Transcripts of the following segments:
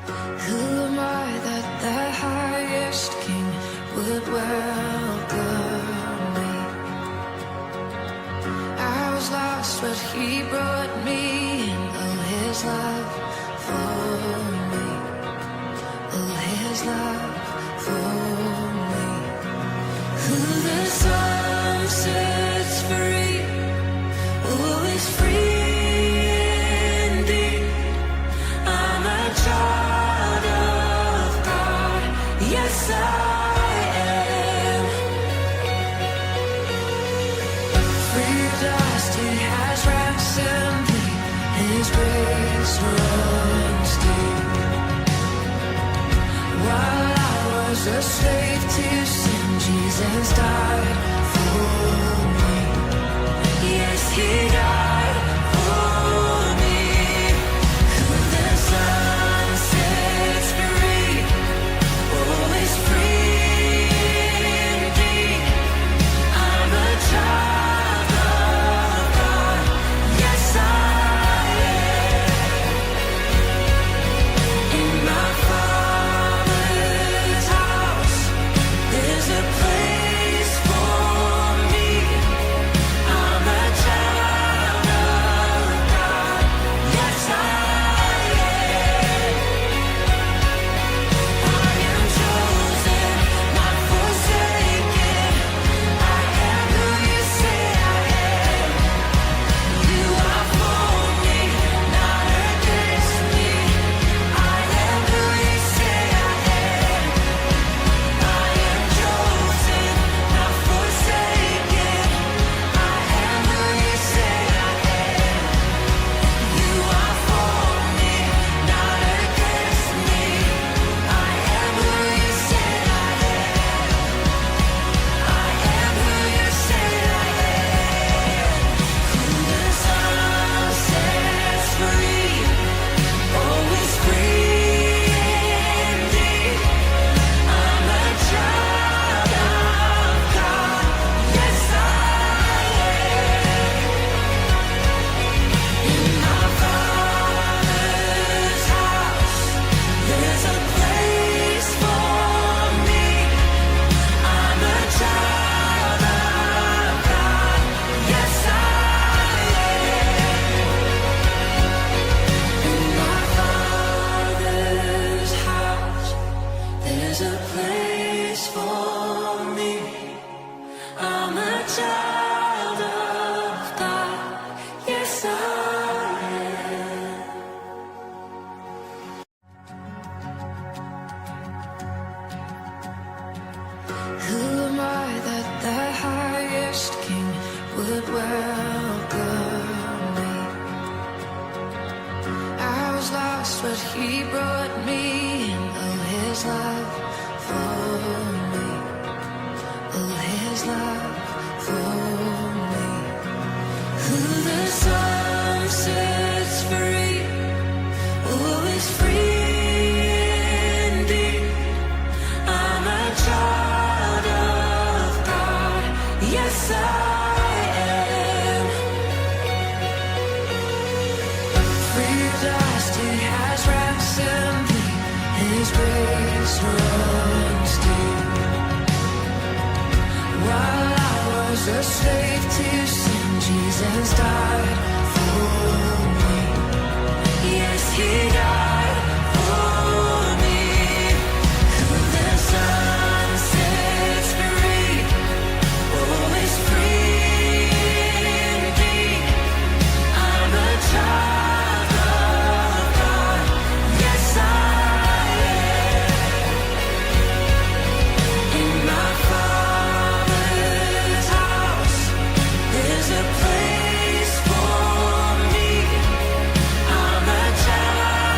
Who am I that the highest king would welcome me? I was lost, but he brought me in. Oh, his love for me. Oh, his love for me. Who the sun sets free, oh, is free indeed. I'm a child of God, yes I am. Free dust, he has ransomed me, his grace runs deep. While I was a slave to sin, Jesus died for me. Yes, he died for me. Who the sun sets free, oh, is free indeed. I'm a child of God, yes I am. In my Father's house, there's a place for me. I'm a child of God, yes I am. I am chosen, not forsaken. I am who you say I am. You are for me, not against me. I am who you say I am. I am chosen, not forsaken. I am who you say I am. You are for me, not against me. I am who you say I am. I am who you say I am. Who the sun sets free, oh, is free indeed. I'm a child of God, yes I am. In my Father's house, there's a place for me. I'm a child of God, yes I am. In my Father's house, there's a place for me. I'm a child of God, yes I am. Who am I that the highest king would welcome me? I was lost, but he brought me in. Oh, his love for me. Oh, his love for me. Who the sun sets free, oh, is free indeed. I'm a child of God, yes I am. Free dust, he has ransomed me, his grace runs deep. While I was a slave to sin, Jesus died for me. Yes, he died for me. Who the sun sets free, oh, is free indeed. I'm a child of God, yes I am. In my Father's house, there's a place for me. I'm a child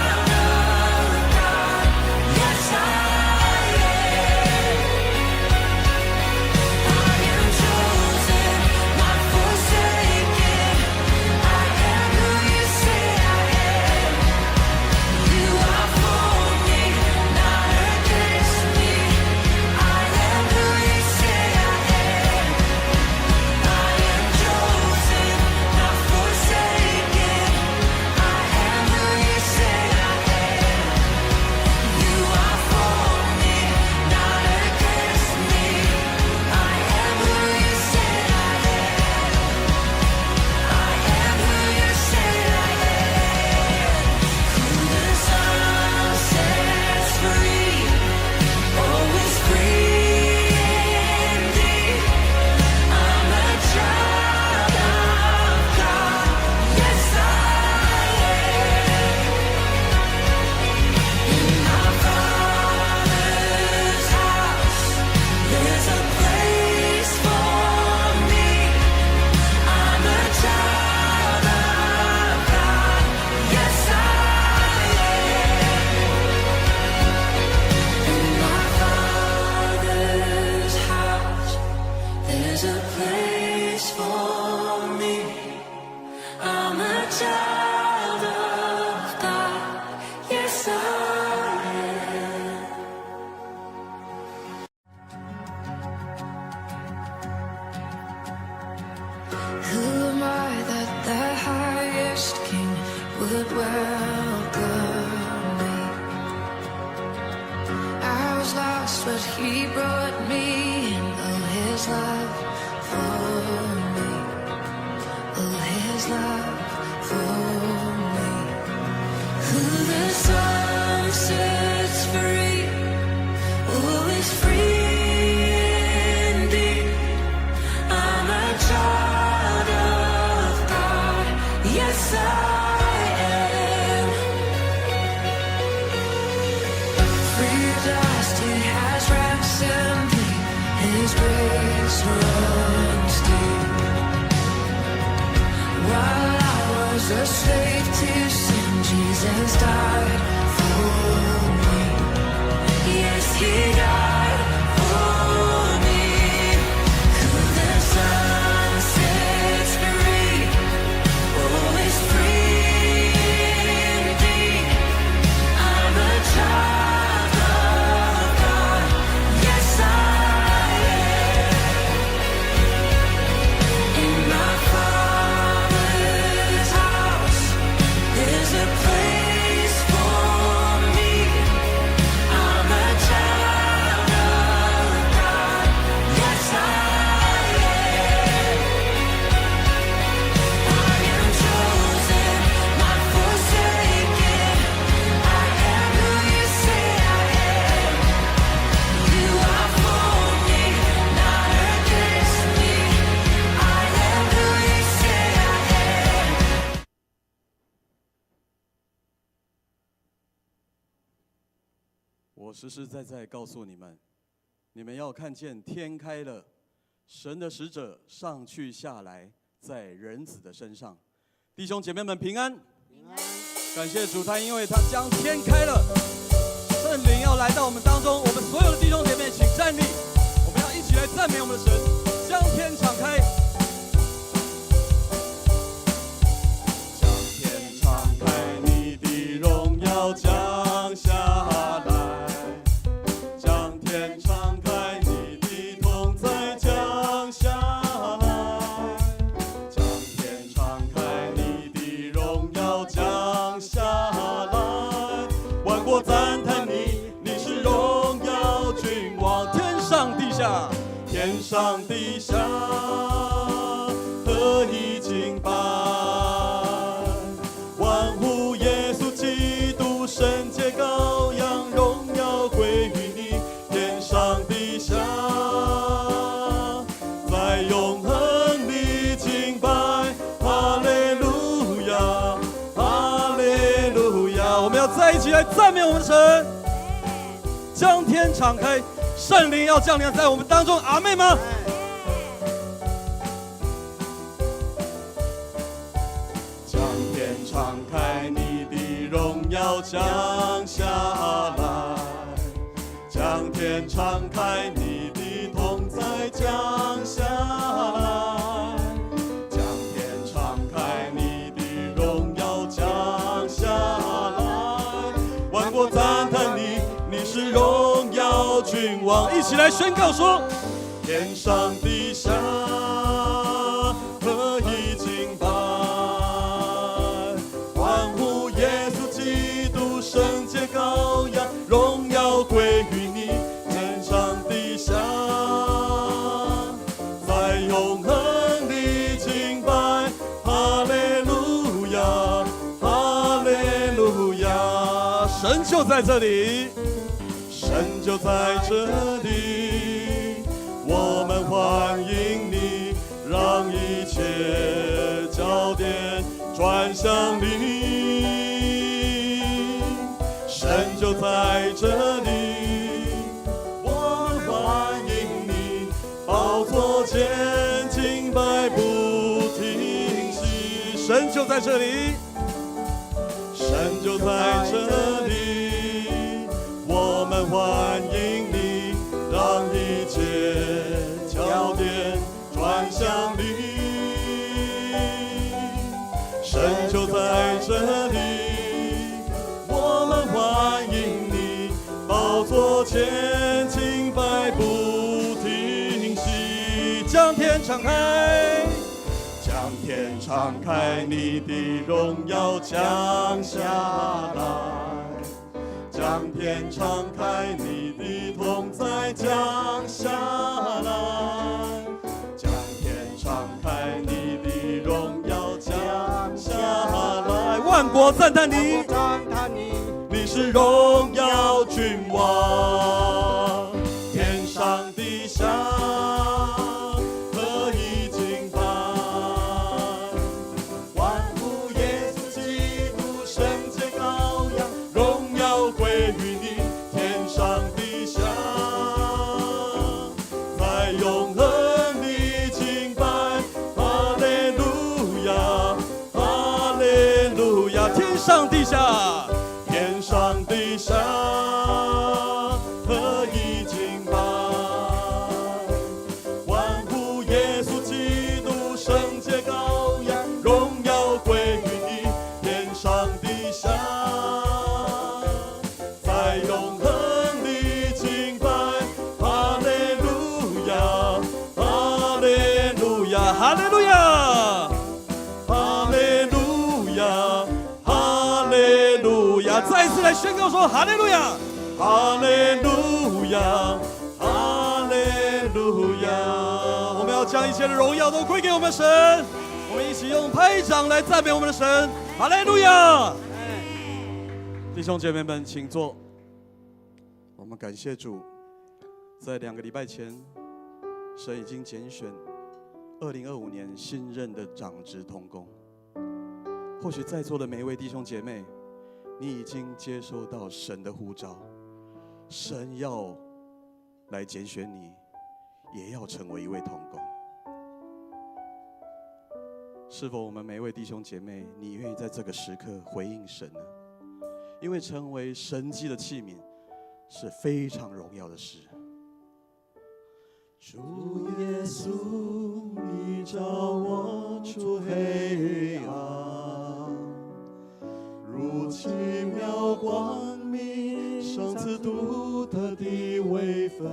would welcome me. I was lost, but He brought me in. Oh, His love for me. Oh, His love for me. Who the Son sets free, oh, is free indeed. I'm a child of God. Yes, I am. Free at last, He has ransomed me. His grace runs deep. While I was a slave to sin, Jesus died for me. Yes, He died for me. Who the Son sets free, oh, is free indeed. I'm a child of God. Yes, I am. In my Father's house, there's a place for me. I'm a child of God. Yes, I am. I am chosen, not forsaken. I am who You say I am. You are for me, not against me. I am who You say I am. 我实实在在告诉你们，你们要看见天开了，神的使者上去下来，在人子的身上。弟兄姐妹们平安，平安！感谢主，他因为他将天开了，圣灵要来到我们当中。我们所有的弟兄姐妹，请站立，我们要一起来赞美我们的神，将天敞开。将天敞开，你的荣耀降下来。将天敞开，你的同在降下来。将天敞开，你的荣耀降下来。万国赞叹你，你是荣耀君王。天上地下，天上地下，何以敬拜？万呼耶稣基督，圣洁羔羊，荣耀归于你。天上地下，在永恒里敬拜，哈利路亚，哈利路亚。我们要再一起来赞美我们的神，将天敞开，圣灵要降临在我们当中，阿们吗？将天敞开，你的荣耀降下来。将天敞开，你的同在降下来。将天敞开，你的荣耀降下来。万国赞叹你，你是荣耀君王。一起来宣告说：天上地下，何以敬拜？欢呼耶稣基督，圣洁羔羊，荣耀归于你。天上地下，在永恒里敬拜，哈利路亚，哈利路亚。神就在这里，神就在这里，我们欢迎你，让一切焦点转向你。神就在这里，我们欢迎你，宝座前敬拜不停息。神就在这里，神就在这里，我们欢迎你，让一切焦点转向你。神就在这里，我们欢迎你，宝座前敬拜不停息。将天敞开，将天敞开你的荣耀降下来，将天敞开你的同在降下来，将天敞开你的荣耀降下来，万国赞叹你，你是荣耀君王，天上地下何以敬拜，万物耶稣基督圣洁羔羊，荣耀归于你，天上地下在永恒的敬拜，哈利路亚，哈利路亚，天上地下，天上地下何以敬拜，万物耶稣基督圣洁羔羊，荣耀归于你，天上地下在永恒的敬拜，哈利路亚，哈利路亚，哈利路亚，哈利路亚，哈利路亚，再一次来宣告说哈利路亚，哈利路亚，哈利路亚。我们要将一切的荣耀都归给我们神，我们一起用拍掌来赞美我们的神，哈利路亚。弟兄姐妹们，请坐。我们感谢主，在2个礼拜前，神已经拣选2025年新任的长职同工。或许在座的每一位弟兄姐妹，你已经接收到神的呼召，神要来拣选你，也要成为一位同工。是否我们每一位弟兄姐妹，你愿意在这个时刻回应神呢？因为成为神迹的器皿是非常荣耀的事。主耶稣，你照我出黑暗，如奇妙光明，赏赐独特的位分，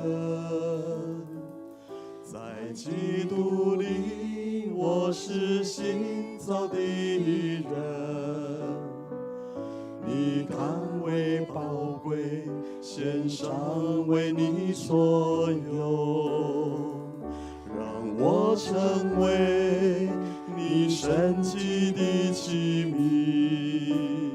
在基督里我是新造的人，你看为宝贵，献上为你所有，让我成为你神迹的器皿，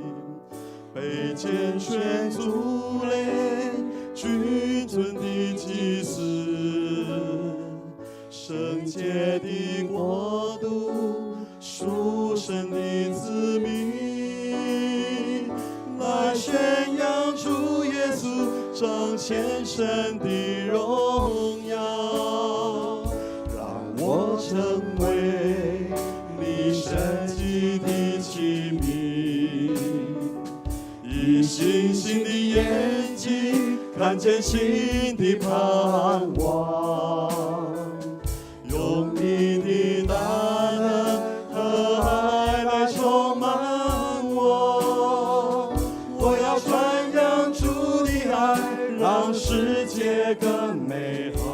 被拣选族类，君尊的祭司，圣洁的国度，属神的子民，来宣扬主耶稣彰显神的荣耀，让我成为你神迹的器皿，以星星的眼睛看见新的盼望，用你的大能和爱来充满我，我要传扬主的爱，让世界更美好。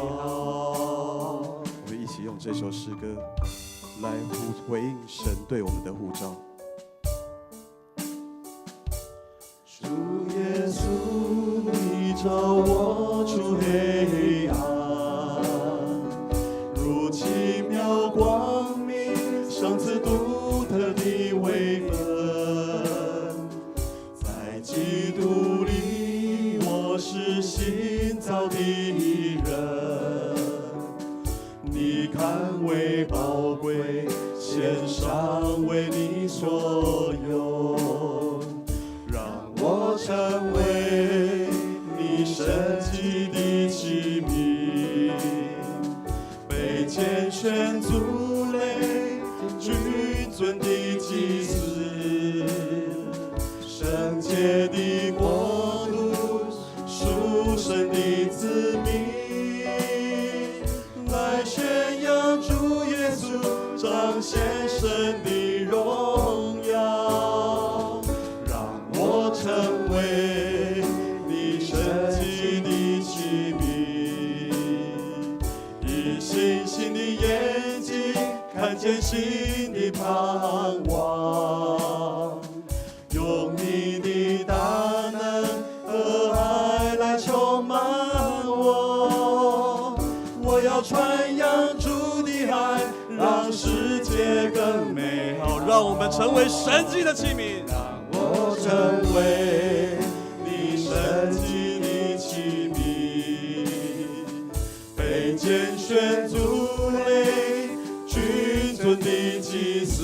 我们一起用这首诗歌来回应神对我们的呼召。主耶稣，你照我出黑暗，如奇妙光明，赏赐独特的位分，在基督里我是新造的人，你看为宝贵，献上为你所有，让我成为你神迹的器皿，被拣选族类，君尊的祭司，圣洁的国度，属神的子民，来宣扬主耶稣彰显神的荣耀，让我成为你神迹的器皿，以星星的眼睛看见新的盼们成为神迹的器皿，让我成为你神迹的器皿，被拣选族类，君尊的祭司，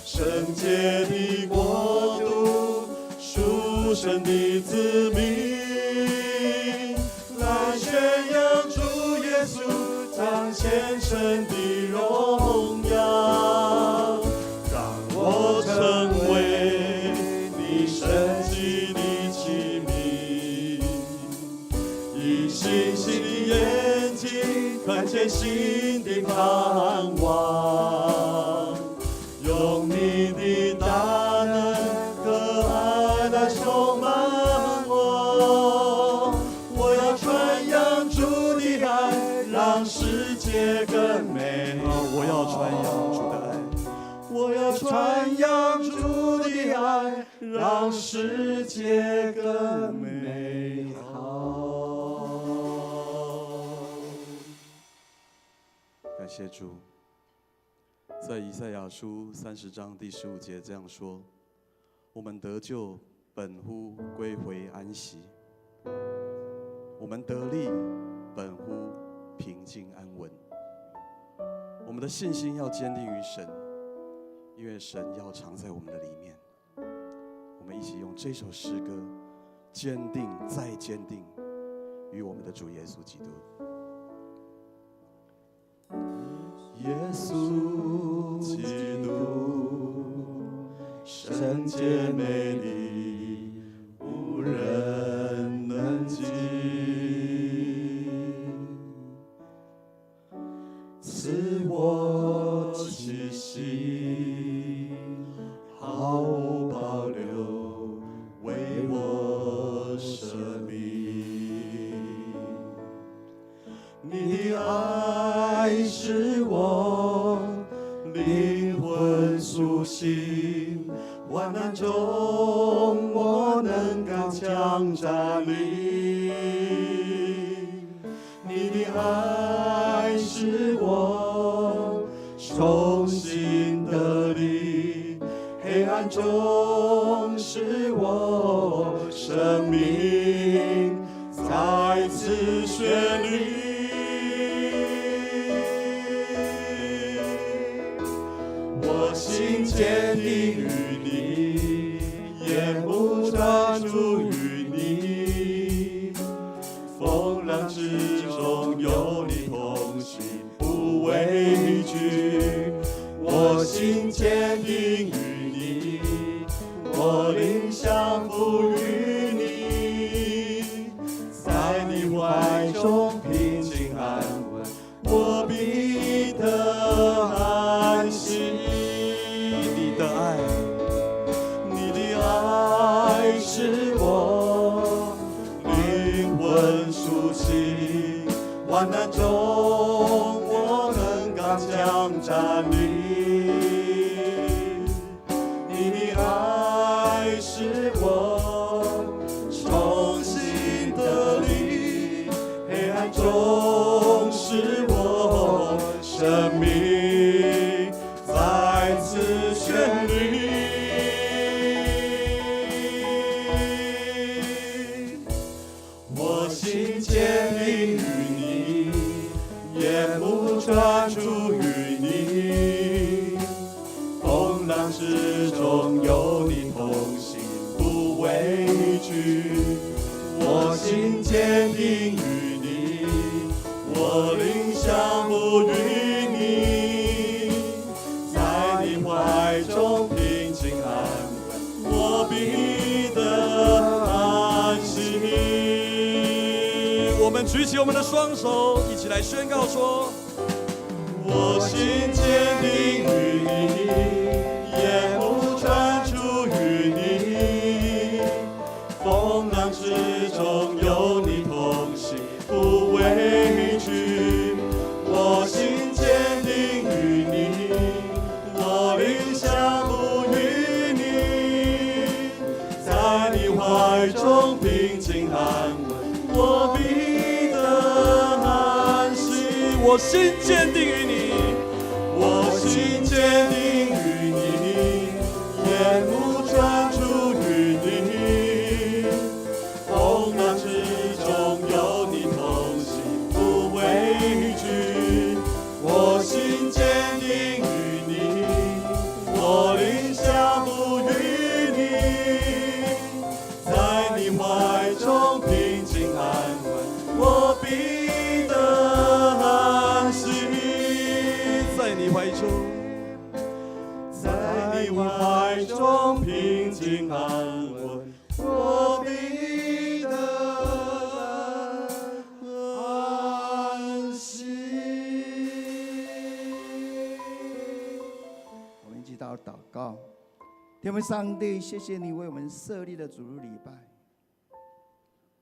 圣洁的国度，属神的子民，来宣扬主耶稣彰显神的荣耀，让我成为你神迹的器皿，以星星的眼睛看见新的盼望，用你的大能和爱来充满我，我要传扬主的爱，让世界更美好。我要传扬主的爱，我要传扬主的爱，让世界更美好。感谢主。在以赛亚书30章第15节这样说：我们得救本乎归回安息，我们得力本乎平静安稳。我们的信心要坚定于神，因为神要常在我们的里面。我们一起用这首诗歌坚定再坚定于我们的主耶稣基督。耶稣基督，圣洁美丽，无人能及，赐我气息，毫无保留，为我舍命。你的爱使我灵魂苏醒，患难中我能刚强站立。你的爱使我重新得力，黑暗中使我生命再次绚丽。我心坚定于你，眼目专注于你，风浪之中有你同行，不畏惧。我心坚定于你，我灵降服于你，在你怀中平静安稳，我必得安息。你的爱，你的爱使我灵魂苏醒，患难中我能刚强站立。你的爱使我重新得力，黑暗中使我生命再次绚丽。我心坚定于你，眼目专注于你，风浪之中有你同行，不畏惧。我心坚定于你，我灵降服于你，在你怀中平静安稳，我必得安息。我们举起我们的双手，一起来宣告说：我心坚定于你，眼目专注于你，风浪之中有你同行，不畏惧。我心坚定于你，我灵降服于你，在你怀中平静安稳，我必得安息。我心坚定于你，我心坚定心安稳，我必得安息。我们一起祷告，天父上帝，谢谢你为我们设立的主日礼拜。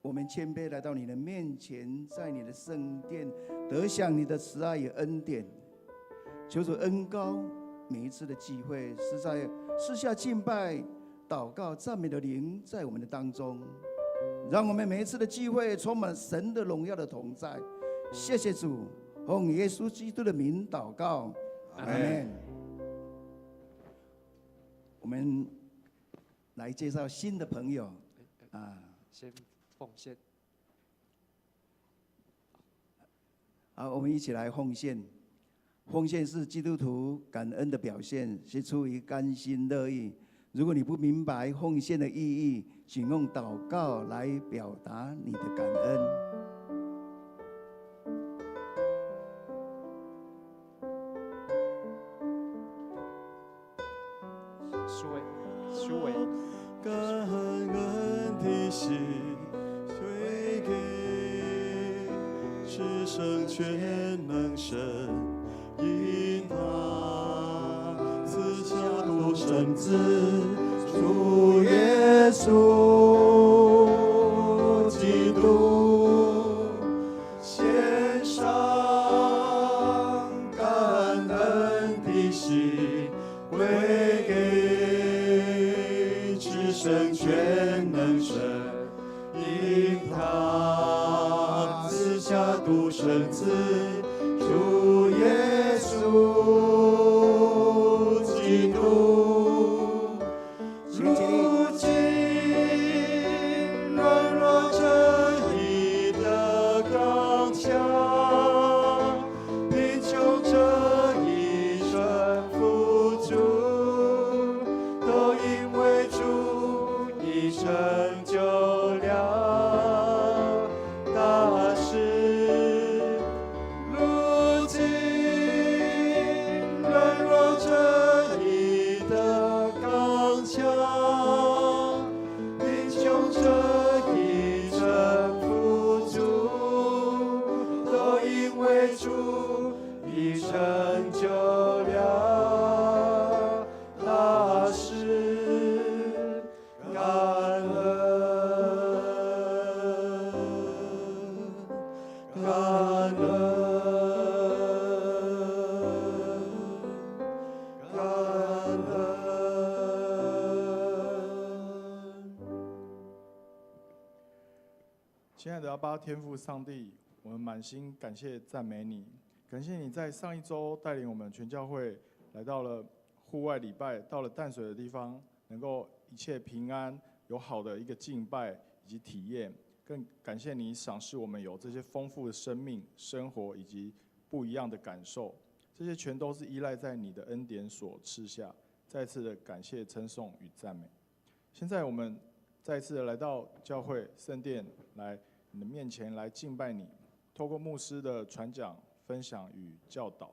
我们谦卑来到你的面前，在你的圣殿得享你的慈爱与恩典。求主恩膏每一次的聚会，是在私下敬拜、祷告、赞美的灵在我们的当中，让我们每一次的聚会充满神的荣耀的同在。谢谢主，奉耶稣基督的名祷告，阿门。我们来介绍新的朋友啊，先奉献。好，我们一起来奉献。奉献是基督徒感恩的表现，是出于甘心乐意。如果你不明白奉献的意义，请用祷告来表达你的感恩。苏伟，感恩的心归给至圣全能神，因他赐下独生子主耶稣基督，献上感恩的心归给至圣全能神，因他赐下独生子主耶稣基督，如今软弱正义的刚强，贫穷正义顺服主，都因为主已成就了大事。如今软弱正义的刚强，贫穷正义征服主，都因为主已成就了大事。感恩，感恩，感恩。亲爱的阿爸天父上帝，我们满心感谢赞美你，感谢你在上一周带领我们全教会来到了户外礼拜，到了淡水的地方，能够一切平安，有好的一个敬拜以及体验。更感谢你赏识我们有这些丰富的生命、生活以及不一样的感受，这些全都是依赖在你的恩典所赐下。再次的感谢、称颂与赞美。现在我们再次的来到教会圣殿，来你的面前来敬拜你，透过牧师的传讲、分享与教导，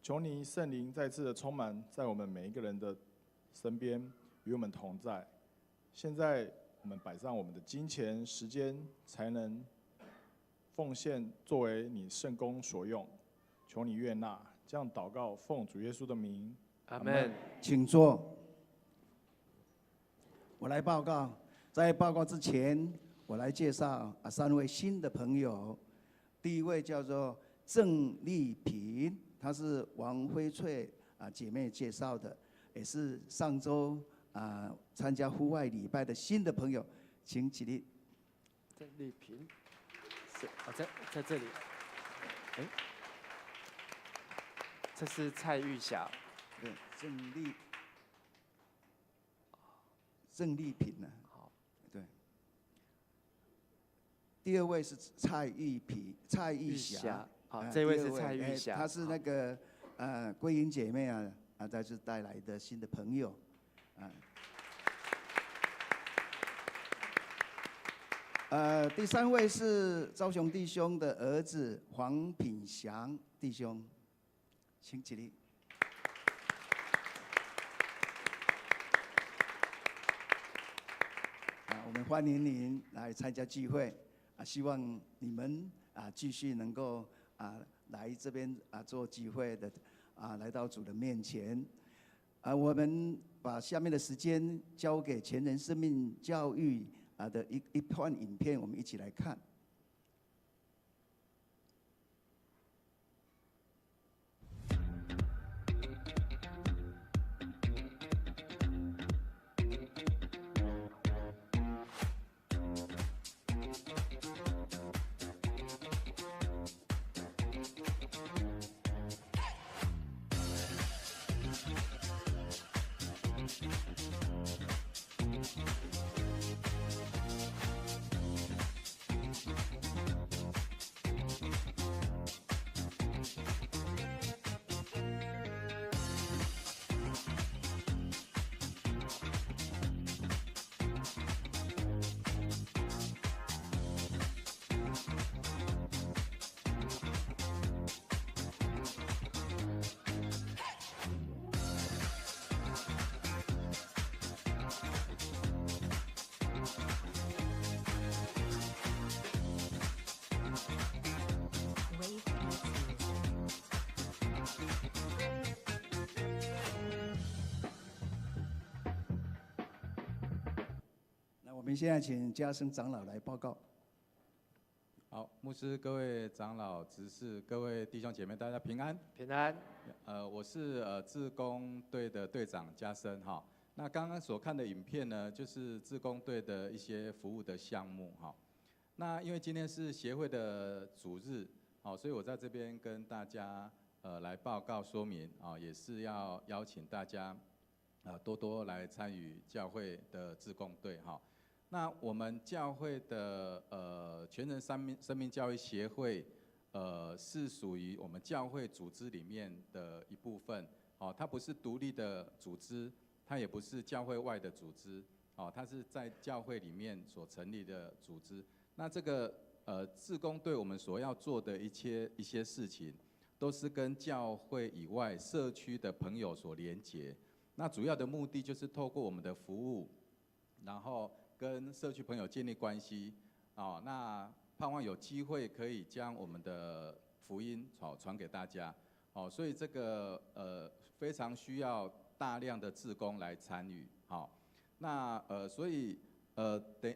求你圣灵再次的充满在我们每一个人的身边，与我们同在。现在我们摆上我们的金钱、时间，才能奉献作为你圣工所用，求你悦纳。这样祷告，奉主耶稣的名，阿门。请坐。我来报告，在报告之前，我来介绍3位新的朋友。第一位叫做郑丽萍，她是王辉翠姐妹介绍的，也是上周参加户外礼拜的新的朋友，请起立。郑丽萍，是在这里。哎，这是蔡玉霞。对，郑丽萍呢？好，对。第二位是蔡玉霞。好，这位是蔡玉霞。她是那个桂英姐妹再次带来的新的朋友第三位是昭雄弟兄的儿子黄品祥弟兄，请起立。欢迎您来参加聚会希望你们继续能够来这边做聚会的来到主的面前我们把下面的时间交给全人生命教育的一段影片，我们一起来看。我们现在请嘉生长老来报告。好，牧师、各位长老、执事、各位弟兄姐妹，大家平安。平安。我是志工队的队长嘉生哈。那刚刚所看的影片呢，就是志工队的一些服务的项目哈。那因为今天是协会的主日，好，所以我在这边跟大家来报告说明啊，也是要邀请大家多多来参与教会的志工队哈。那我们教会的全人生命教育协会，是属于我们教会组织里面的一部分，哦，它不是独立的组织，它也不是教会外的组织，哦，它是在教会里面所成立的组织。那这个志工队我们所要做的一些事情，都是跟教会以外社区的朋友所连结。那主要的目的就是透过我们的服务，然后跟社区朋友建立关系，那盼望有机会可以将我们的福音传给大家，所以这个非常需要大量的志工来参与，那所以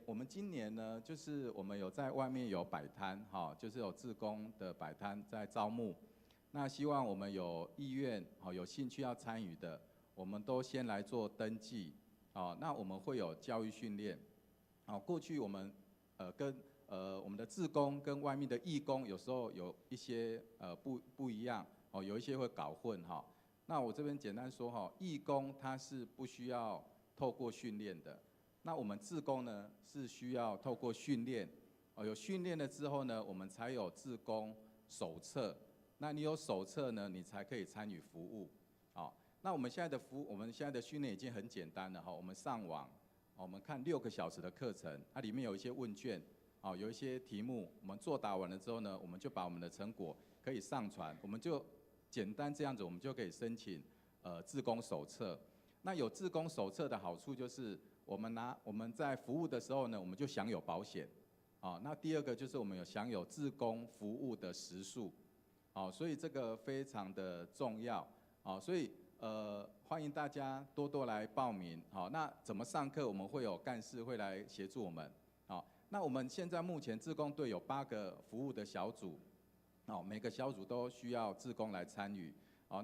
我们今年呢，就是我们有在外面有摆摊，就是有志工的摆摊在招募，那希望我们有意愿，有兴趣要参与的，我们都先来做登记，那我们会有教育训练。过去我们跟我们的志工跟外面的义工有时候有一些不一样，有一些会搞混哈。那我这边简单说哈，义工他是不需要透过训练的，那我们志工呢是需要透过训练，有训练了之后呢，我们才有志工手册。那你有手册呢，你才可以参与服务。那我们现在的训练已经很简单了哈，我们上网。我们看6个小时的课程，它里面有一些问卷，有一些题目，我们作答完了之后呢，我们就把我们的成果可以上传，我们就简单这样子，我们就可以申请志工手册。那有志工手册的好处就是，我们在服务的时候呢，我们就享有保险，那第二个就是我们有享有志工服务的时数，所以这个非常的重要，所以。欢迎大家多多来报名。好，那怎么上课？我们会有干事会来协助我们。好，那我们现在目前志工队有8个服务的小组，每个小组都需要志工来参与。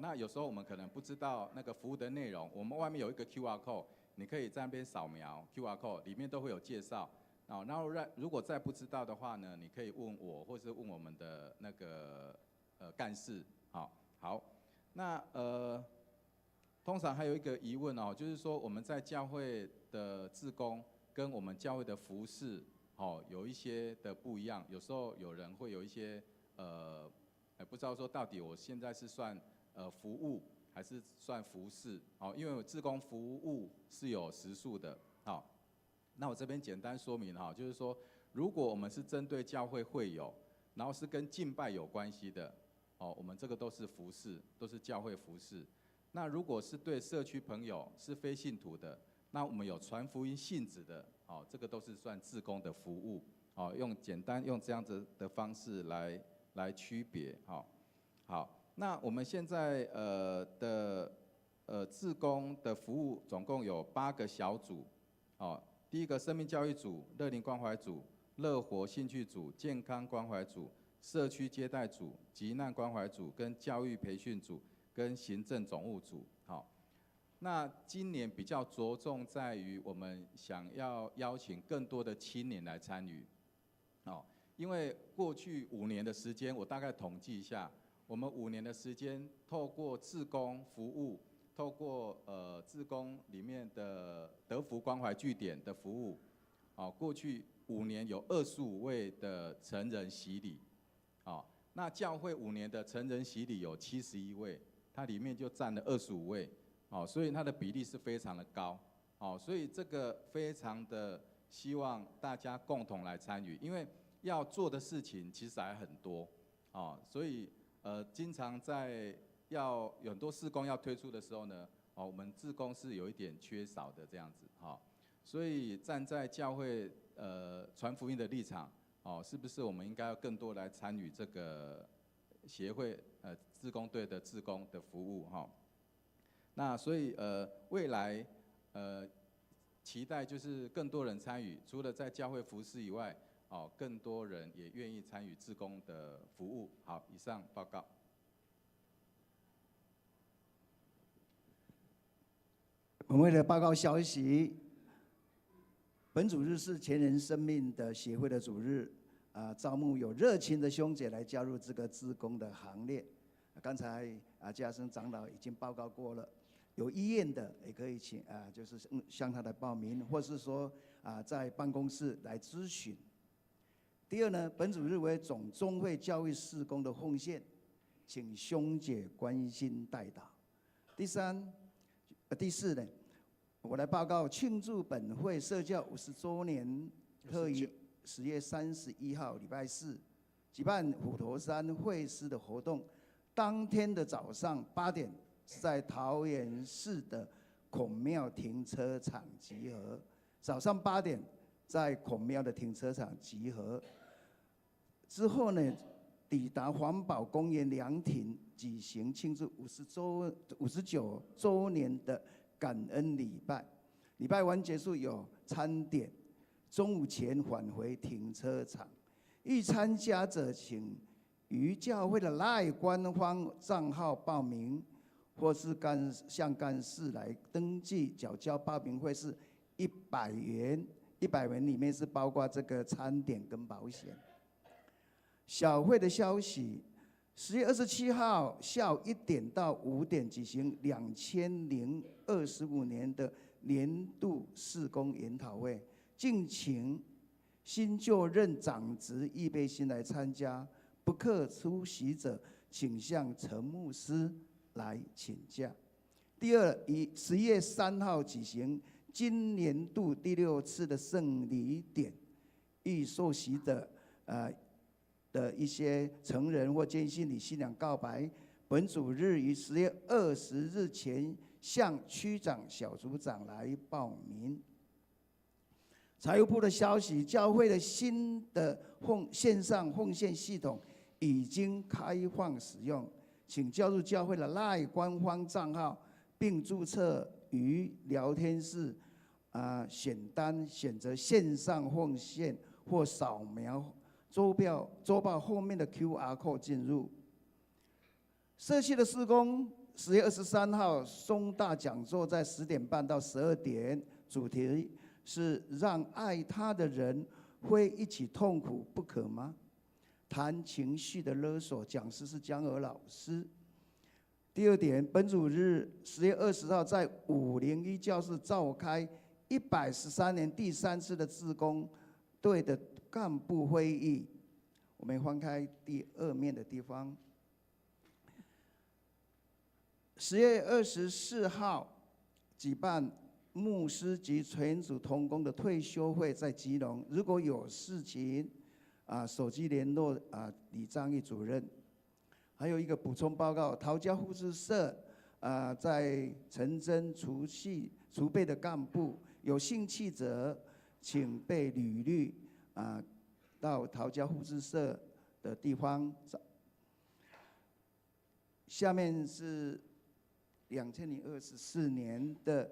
那有时候我们可能不知道那个服务的内容，我们外面有一个 QR code， 你可以在那边扫描 QR code， 里面都会有介绍。然后如果再不知道的话呢，你可以问我，或是问我们的那个干事。好，那通常还有一个疑问就是说我们在教会的志工跟我们教会的服事有一些的不一样，有时候有人会有一些不知道说到底我现在是算服务还是算服事，因为我志工服务是有时数的。那我这边简单说明就是说如果我们是针对教会会友，然后是跟敬拜有关系的，我们这个都是服事，都是教会服事。那如果是对社区朋友是非信徒的，那我们有传福音性质的，哦，这个都是算志工的服务，哦，简单用这样子的方式来区别，好，那我们现在志工的服务总共有8个小组，哦，第一个生命教育组、乐龄关怀组、乐活兴趣组、健康关怀组、社区接待组、急难关怀组、跟教育培训组、跟行政总务组，好。那今年比较着重在于我们想要邀请更多的青年来参与，因为过去5年的时间，我大概统计一下，我们5年的时间，透过志工服务，透过志工里面的德福关怀据点的服务，过去5年有25位的成人洗礼，那教会5年的成人洗礼有71位，它里面就占了25位。所以它的比例是非常的高，所以这个非常的希望大家共同来参与，因为要做的事情其实还很多，所以经常在有很多事工要推出的时候呢，我们志工是有一点缺少的这样子，所以站在教会传福音的立场，是不是我们应该要更多来参与这个协会志工队的志工的服务，那所以未来期待就是更多人参与，除了在教会服事以外，更多人也愿意参与志工的服务。好，以上报告。本会的报告消息，本主日是全人生命的协会的主日，招募有热情的兄姐来加入这个志工的行列。刚才嘉生长老已经报告过了。有意愿的也可以请就是向他来报名，或是说在办公室来咨询。第二呢，本主日为总中会教育事工的奉献，请兄姐关心代祷。第四呢，我来报告庆祝本会社教50周年，特于10月31号礼拜四举办虎头山会师的活动，当天的早上8点。是在桃园市的孔庙停车场集合，早上8点在孔庙的停车场集合。之后呢，抵达环保公园凉亭举行庆祝59周年的感恩礼拜。礼拜完结束有餐点，中午前返回停车场。欲参加者请于教会的LINE官方账号报名。或是向干事来登记缴交报名费是100元，100元里面是包括这个餐点跟保险。小会的消息，10月27号下午1点到5点举行2025年的年度事工研讨会，敬请新就任长职预备心来参加，不可出席者请向陈牧师来请假。第二，于11月3号举行今年度第6次的圣礼典，欲受洗的一些成人或坚信你信仰告白，本主日于10月20日前向区长、小组长来报名。财务部的消息，教会的新的线上奉献系统已经开放使用。请加入教会的LINE官方账号，并注册于聊天室，选择线上奉献或扫描周报后面的 QR code 进入。社区的事工10月23号松大讲座在10点半到12点，主题是让爱他的人会一起痛苦不可吗？谈情绪的勒索，讲师是江娥老师。第二点，本主日10月20号在501教室召开113年第3次的志工队的干部会议。我们翻开第2面的地方。10月24号举办牧师及全组同工的退休会，在基隆。如果有事情，手机联络李章义主任。还有一个补充报告，桃家护士社在陈真除储备的干部，有兴趣者请备履历到桃家互助社的地方。下面是2024年的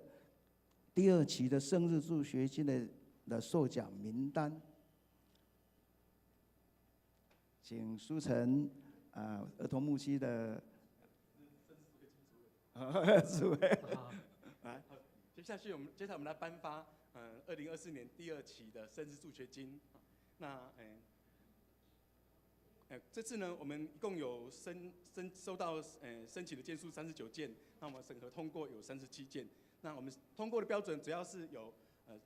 第2期的生日助学金的受奖名单，请苏成儿童牧区的主委来，接下来我们来颁发2024年第2期的生日助学金。那这次呢，我们一共有收到申请的件数39件，那我们审核通过有37件。那我们通过的标准主要是有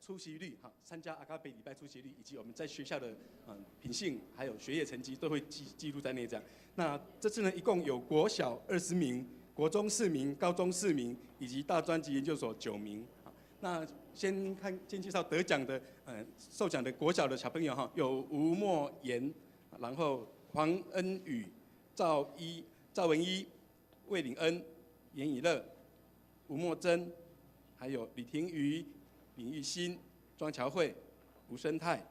出席率参加阿嘎贝礼拜出席率，以及我们在学校的品性还有学业成绩都会记录在内这样。那这次呢，一共有国小20名。国中4名，高中4名，以及大专及研究所9名。那先介绍得奖的受奖的国小的小朋友有吴莫言，然后黄恩宇、赵文一、魏岭恩、严以乐、吴莫珍，还有李廷瑜、林玉欣、庄乔慧、吴生泰、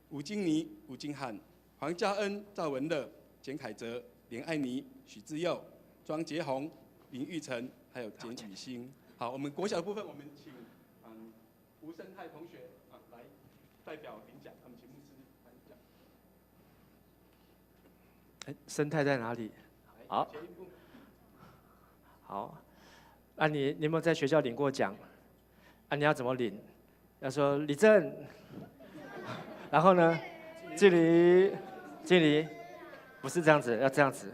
吴金妮、吴金汉、黄家恩、赵文乐、简凯哲、连爱妮、许志佑、庄杰宏、林玉成，还有简雨欣。好，我们国小的部分，我们请吴生泰同学来代表领奖，我们请牧师颁奖。生态在哪里？好，好。你有没有在学校领过奖？你要怎么领？要说李正，然后呢，敬礼，不是这样子，要这样子。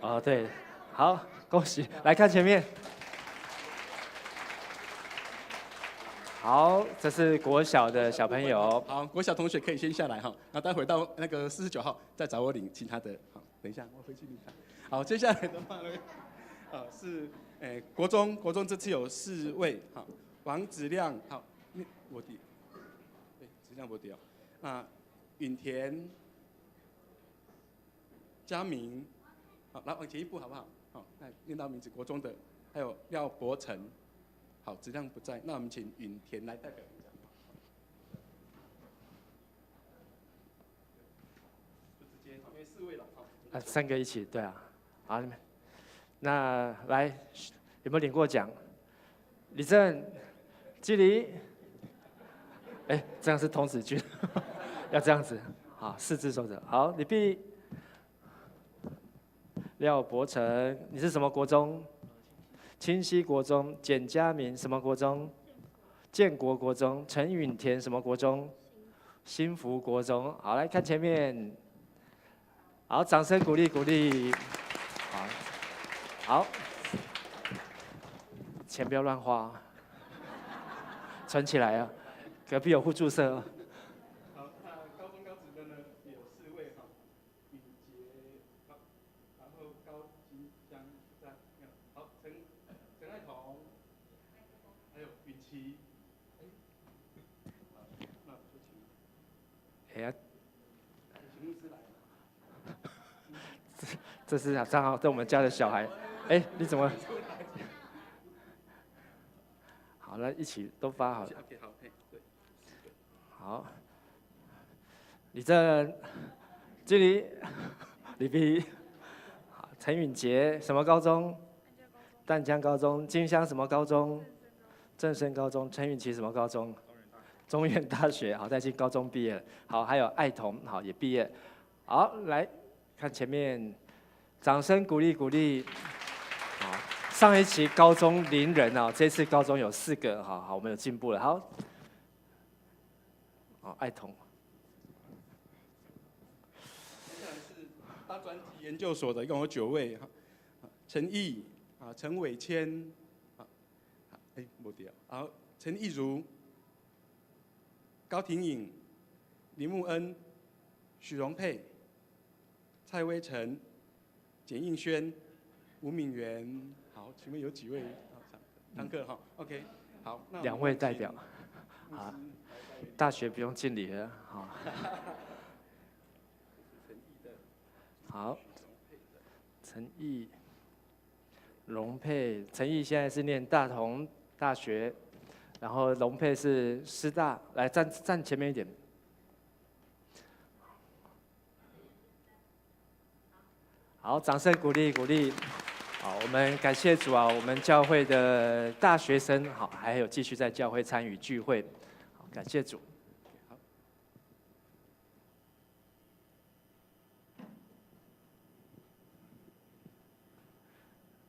哦，对。好，恭喜！来看前面。好，这是国小的小朋友。好，国小同学可以先下来那待会到那个49号再找我领其他的。好，等一下我回去领。好，接下来的话呢，是国中这次有4位王子亮，好，我的，子亮我的允田、嘉明，好，来往前一步好不好？好，那念到名字，国中的还有廖博成，好，质量不在，那我们请允田来代表领奖。就直接，因为4位了3个一起，对啊，好，那来有没有领过奖？李正、基礼，这样是童子军，要这样子，好，4只手指，好，李碧。廖博成，你是什么国中？清溪国中。简嘉明什么国中？建国国中。陈允田什么国中？新福国中。好，来看前面。好，掌声鼓励。好，钱不要乱花，存起来啊！隔壁有互助社。好，那高中高职的呢，有4位允杰。然后高金江好，陈爱彤，还有允琪，那就请，请牧师来。这是正好在我们家的小孩，你怎么？好了，一起都发好了。OK， 好，对。好，李正，经理，李碧。陈允杰什么高中？淡江高中。金香什么高中？正升高中。陈允琪什么高中？中原大学。好，在进高中毕业了。好，还有爱童，好也毕业。好，来看前面，掌声鼓励。好，上一期高中0人这次高中有4个，好，我们有进步了。好，爱童。大专及研究所的一共有9位陈毅陈伟谦没掉，好，陈义如、高庭颖、林木恩、许荣佩、蔡威成、简应轩、吴敏元，好，请问有几位堂课？OK， 好，那2位代表，好，大学不用敬礼了，好。好，陈毅、荣佩，陈毅现在是念大同大学，然后龙佩是师大，来站前面一点。好，掌声鼓励鼓励。好，我们感谢主啊，我们教会的大学生好，还有继续在教会参与聚会，好，感谢主。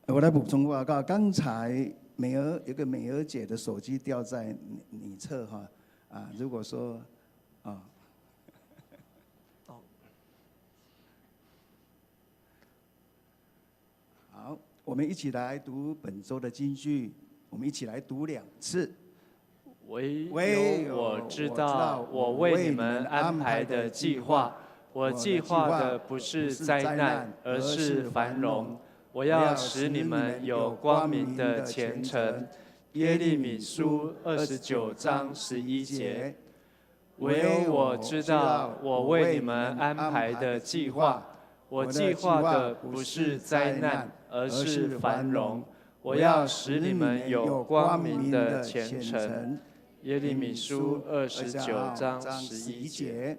我来补充报告，刚才有个美娥姐的手机掉在你侧哈，如果说好，我们一起来读本周的金句，我们一起来读2次。唯有我知道，我为你们安排的计划，我计划的不是灾难，而是繁荣。我要使你们有光明的前程。耶利米书29章11节。唯有我知道，我为你们安排的计划，我计划的不是灾难，而是繁荣。我要使你们有光明的前程。耶利米书29章11节。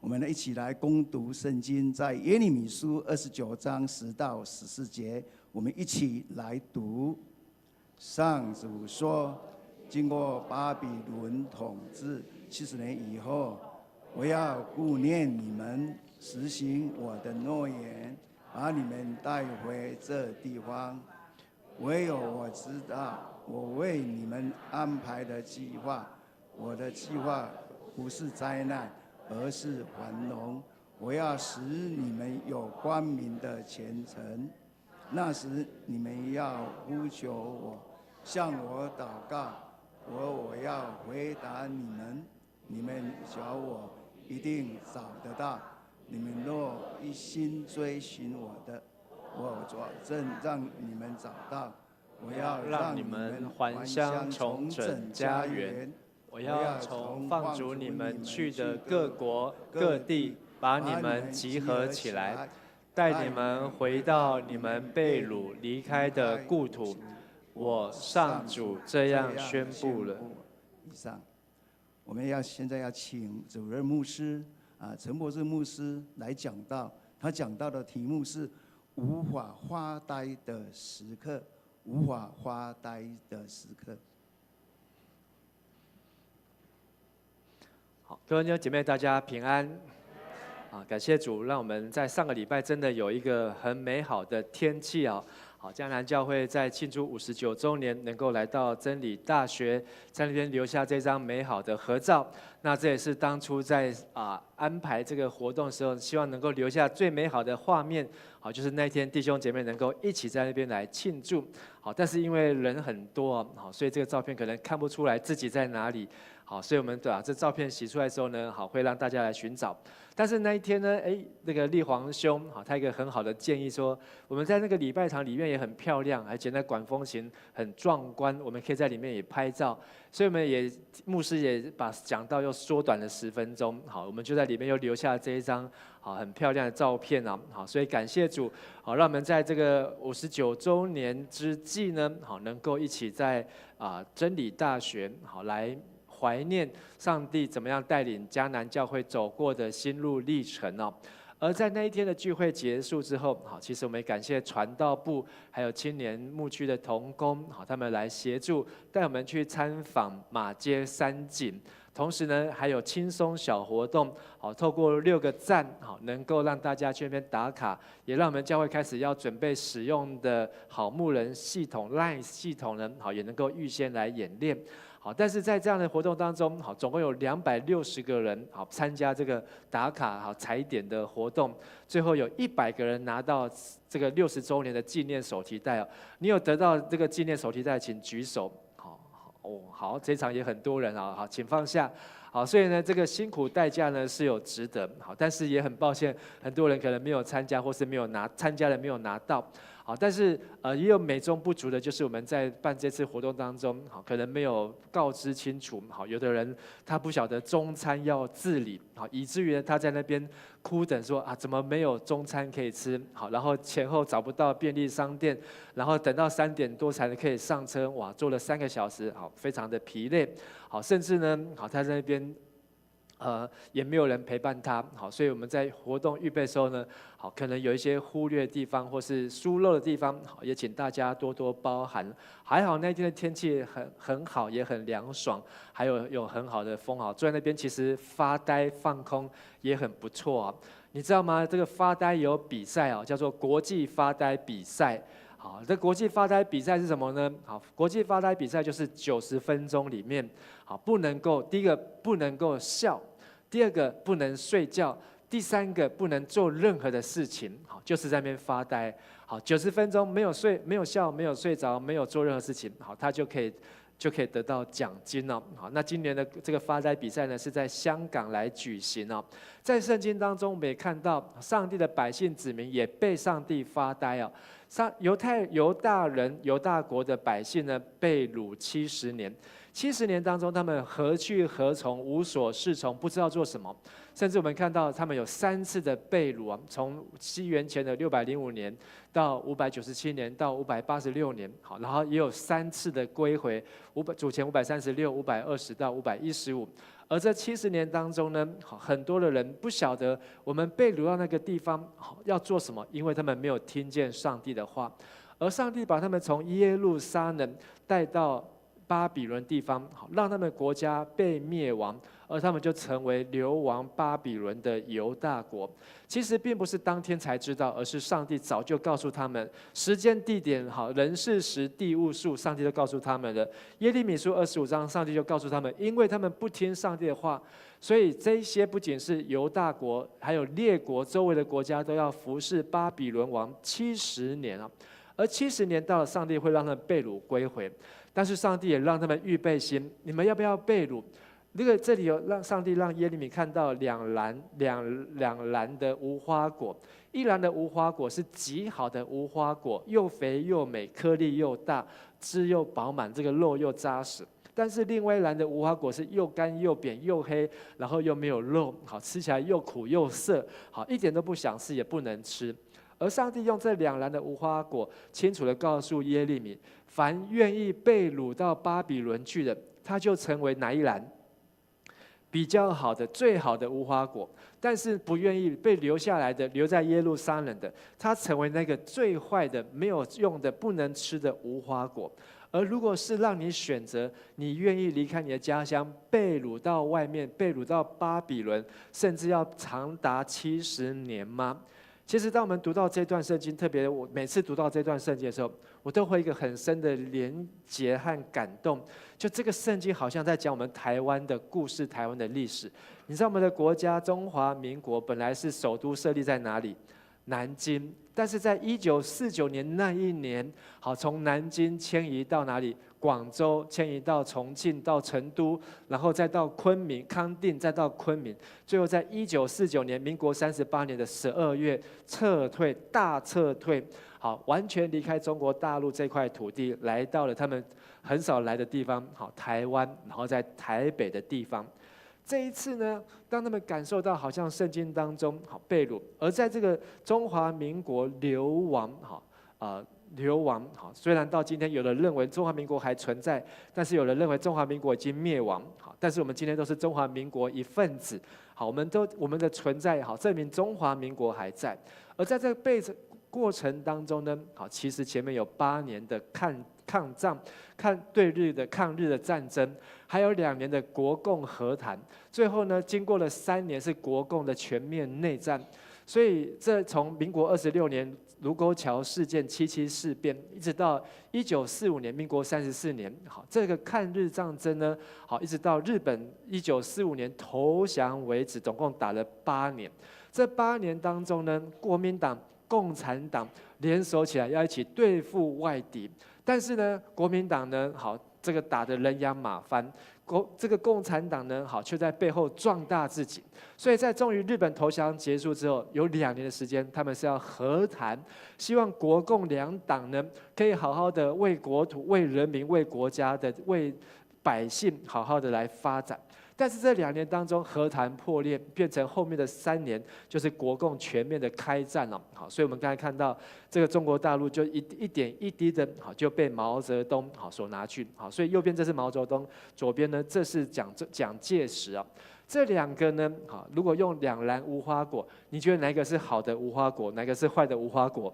我们一起来攻读圣经，在耶利米书29章10到14节，我们一起来读。上主说：经过巴比伦统治70年以后，我要顾念你们，实行我的诺言，把你们带回这地方。唯有我知道，我为你们安排的计划，我的计划不是灾难，而是繁荣。我要使你们有光明的前程。那时你们要呼求我，向我祷告，我要回答你们。你们找我，一定找得到。你们若一心追寻我的，我保证让你们找到。我要让你们还乡重整家园。我要从放逐你们去的各国各地，把你们集合起来，带你们回到你们被掳离开的故土。我上主这样宣布了。以上，我们现在要请主任牧师陈博士牧师来讲道。他讲到的题目是无法发呆的时刻，无法发呆的时刻。好，各位弟兄姐妹，大家平安。感谢主，让我们在上个礼拜真的有一个很美好的天气啊。好，江南教会在庆祝59周年，能够来到真理大学，在那边留下这张美好的合照。那这也是当初在安排这个活动的时候，希望能够留下最美好的画面。好，就是那天弟兄姐妹能够一起在那边来庆祝。好，但是因为人很多，好，所以这个照片可能看不出来自己在哪里。好，所以我们把这照片洗出来之后呢，好，会让大家来寻找。但是那一天呢，那个立煌兄，好，他一个很好的建议说，我们在那个礼拜堂里面也很漂亮，而且那管风琴很壮观，我们可以在里面也拍照。所以我们牧师也把讲道又缩短了10分钟，好，我们就在里面又留下这一张好很漂亮的照片啊，好，所以感谢主，好，让我们在这个59周年之际呢，好，能够一起在真理大学好来怀念上帝怎么样带领迦南教会走过的心路历程哦。而在那一天的聚会结束之后，好，其实我们也感谢传道部还有青年牧区的同工，好，他们来协助带我们去参访马街山景，同时呢还有轻松小活动，好，透过6个赞，好，能够让大家去那边打卡，也让我们教会开始要准备使用的好牧人系统 LINE 系统呢，好，也能够预先来演练。好，但是在这样的活动当中，好，总共有260个人好参加这个打卡好踩点的活动，最后有100个人拿到这个60周年的纪念手提袋哦。你有得到这个纪念手提袋，请举手。好，这场也很多人啊，好，请放下。好，所以呢，这个辛苦代价呢是有值得，好，但是也很抱歉，很多人可能没有参加，或是参加了没有拿到。好，但是也有美中不足的，就是我们在办这次活动当中，好，可能没有告知清楚，好，有的人他不晓得中餐要自理，好，以至于他在那边哭等说啊，怎么没有中餐可以吃？好，然后前后找不到便利商店，然后等到3点多才可以上车，哇，坐了3个小时，好，非常的疲累，好，甚至呢，好，他在那边。也没有人陪伴他，好，所以我们在活动预备的时候呢，好，可能有一些忽略的地方或是疏漏的地方，好，也请大家多多包涵。还好那天的天气很好，也很凉爽，还有很好的风，好，坐在那边其实发呆放空也很不错啊。你知道吗？这个发呆有比赛哦，叫做国际发呆比赛。好，这国际发呆比赛是什么呢？好，国际发呆比赛就是90分钟里面，好，第一个不能够笑。第二个不能睡觉，第三个不能做任何的事情，好，就是在那边发呆。好，90分钟没有睡、没有笑、没有睡着、没有做任何事情，好，他就可以得到奖金哦。好，那今年的这个发呆比赛呢，是在香港来举行哦。在圣经当中，我们也看到上帝的百姓子民也被上帝发呆哦。犹大国的百姓呢，被掳70年。70年当中，他们何去何从，无所适从，不知道做什么。甚至我们看到他们有3次的被掳啊，从西元前的605年到597年到586年，好，然后也有3次的归回，主前536、520到515。而这70年当中呢，很多的人不晓得我们被掳到那个地方要做什么，因为他们没有听见上帝的话，而上帝把他们从耶路撒冷带到巴比伦地方，让他们国家被灭亡，而他们就成为流亡巴比伦的犹大国。其实并不是当天才知道，而是上帝早就告诉他们时间、地点、人事时地物数，上帝都告诉他们了。耶利米书25章，上帝就告诉他们，因为他们不听上帝的话，所以这些不仅是犹大国，还有列国周围的国家都要服侍巴比伦王70年啊。而70年到了，上帝会让他们被掳归回。但是上帝也让他们预备心，你们要不要被掳？这里有让上帝让耶利米看到两篮的无花果，一篮的无花果是极好的无花果，又肥又美，颗粒又大，汁又饱满，这个肉又扎实。但是另外一篮的无花果是又干又扁又黑，然后又没有肉，好，吃起来又苦又涩，好，一点都不想吃，也不能吃。而上帝用这2篮的无花果，清楚地告诉耶利米，凡愿意被掳到巴比伦去的，他就成为哪一篮？比较好的、最好的无花果。但是不愿意被留下来的，留在耶路撒冷的，他成为那个最坏的、没有用的、不能吃的无花果。而如果是让你选择，你愿意离开你的家乡，被掳到外面，被掳到巴比伦，甚至要长达70年吗？其实，当我们读到这段圣经，特别我每次读到这段圣经的时候，我都会有一个很深的连结和感动。就这个圣经好像在讲我们台湾的故事，台湾的历史。你知道我们的国家中华民国本来是首都设立在哪里？南京。但是在1949年那一年，好，从南京迁移到哪里？广州，迁移到重庆，到成都，然后再到昆明、康定，再到昆明，最后在1949年，民国38年的12月大撤退，好，完全离开中国大陆这块土地，来到了他们很少来的地方，好，台湾，然后在台北的地方。这一次呢，当他们感受到好像圣经当中好被掳，而在这个中华民国流亡，流亡，好，虽然到今天有人认为中华民国还存在，但是有人认为中华民国已经灭亡，好，但是我们今天都是中华民国一份子，好，我们的存在，好，证明中华民国还在。而在这个过程当中呢，好，其实前面有8年的抗日的战争，还有2年的国共和谈，最后呢，经过了3年是国共的全面内战。所以这从民国26年卢沟桥事件、77事变，一直到1945年民国34年，好，这个抗日战争呢，好，一直到日本1945年投降为止，总共打了8年。这8年当中呢，国民党、共产党联手起来要一起对付外敌，但是呢，国民党呢，好，这个打得人仰马翻。这个共产党呢，好却在背后壮大自己。所以在终于日本投降结束之后，有2年的时间，他们是要和谈，希望国共两党呢可以好好的为国土、为人民、为国家的、为百姓好好的来发展。但是这2年当中，和谈破裂，变成后面的3年就是国共全面的开战了。好，所以我们刚才看到这个中国大陆就一点一滴的，好就被毛泽东好所拿去。好，所以右边这是毛泽东，左边呢这是蒋介石啊。这2个呢，好，如果用两篮无花果，你觉得哪一个是好的无花果，哪个是坏的无花果？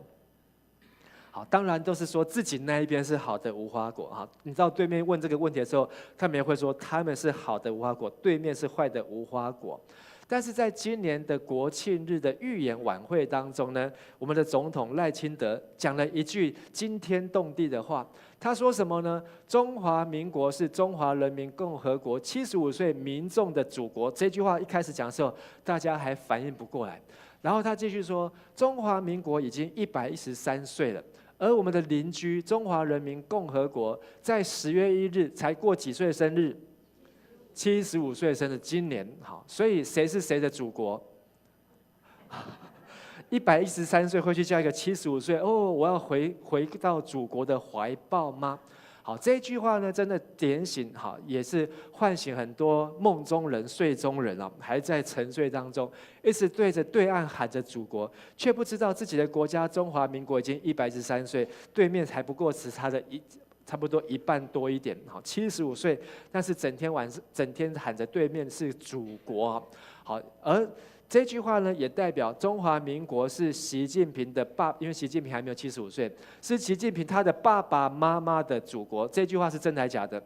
好，当然都是说自己那一边是好的无花果。好，你知道对面问这个问题的时候，他们也会说他们是好的无花果，对面是坏的无花果。但是在今年的国庆日的预演晚会当中呢，我们的总统赖清德讲了一句惊天动地的话。他说什么呢？中华民国是中华人民共和国75岁民众的祖国。这句话一开始讲的时候，大家还反应不过来。然后他继续说，中华民国已经113岁了。而我们的邻居中华人民共和国在10月1日才过几岁生日？75岁生日，今年好，所以谁是谁的祖国？113岁会去叫一个75岁哦，我要回到祖国的怀抱吗？好，这一句话呢，真的点醒，好，也是唤醒很多梦中人、睡中人啊，还在沉睡当中，一直对着对岸喊着祖国，却不知道自己的国家中华民国已经113岁，对面才不过只差着差不多1半多一点，好，75岁，但是整天喊着对面是祖国，好，而这句话呢，也代表中华民国是习近平的因为习近平还没有75岁，是习近平他的爸爸妈妈的祖国。这句话是真的还是假的？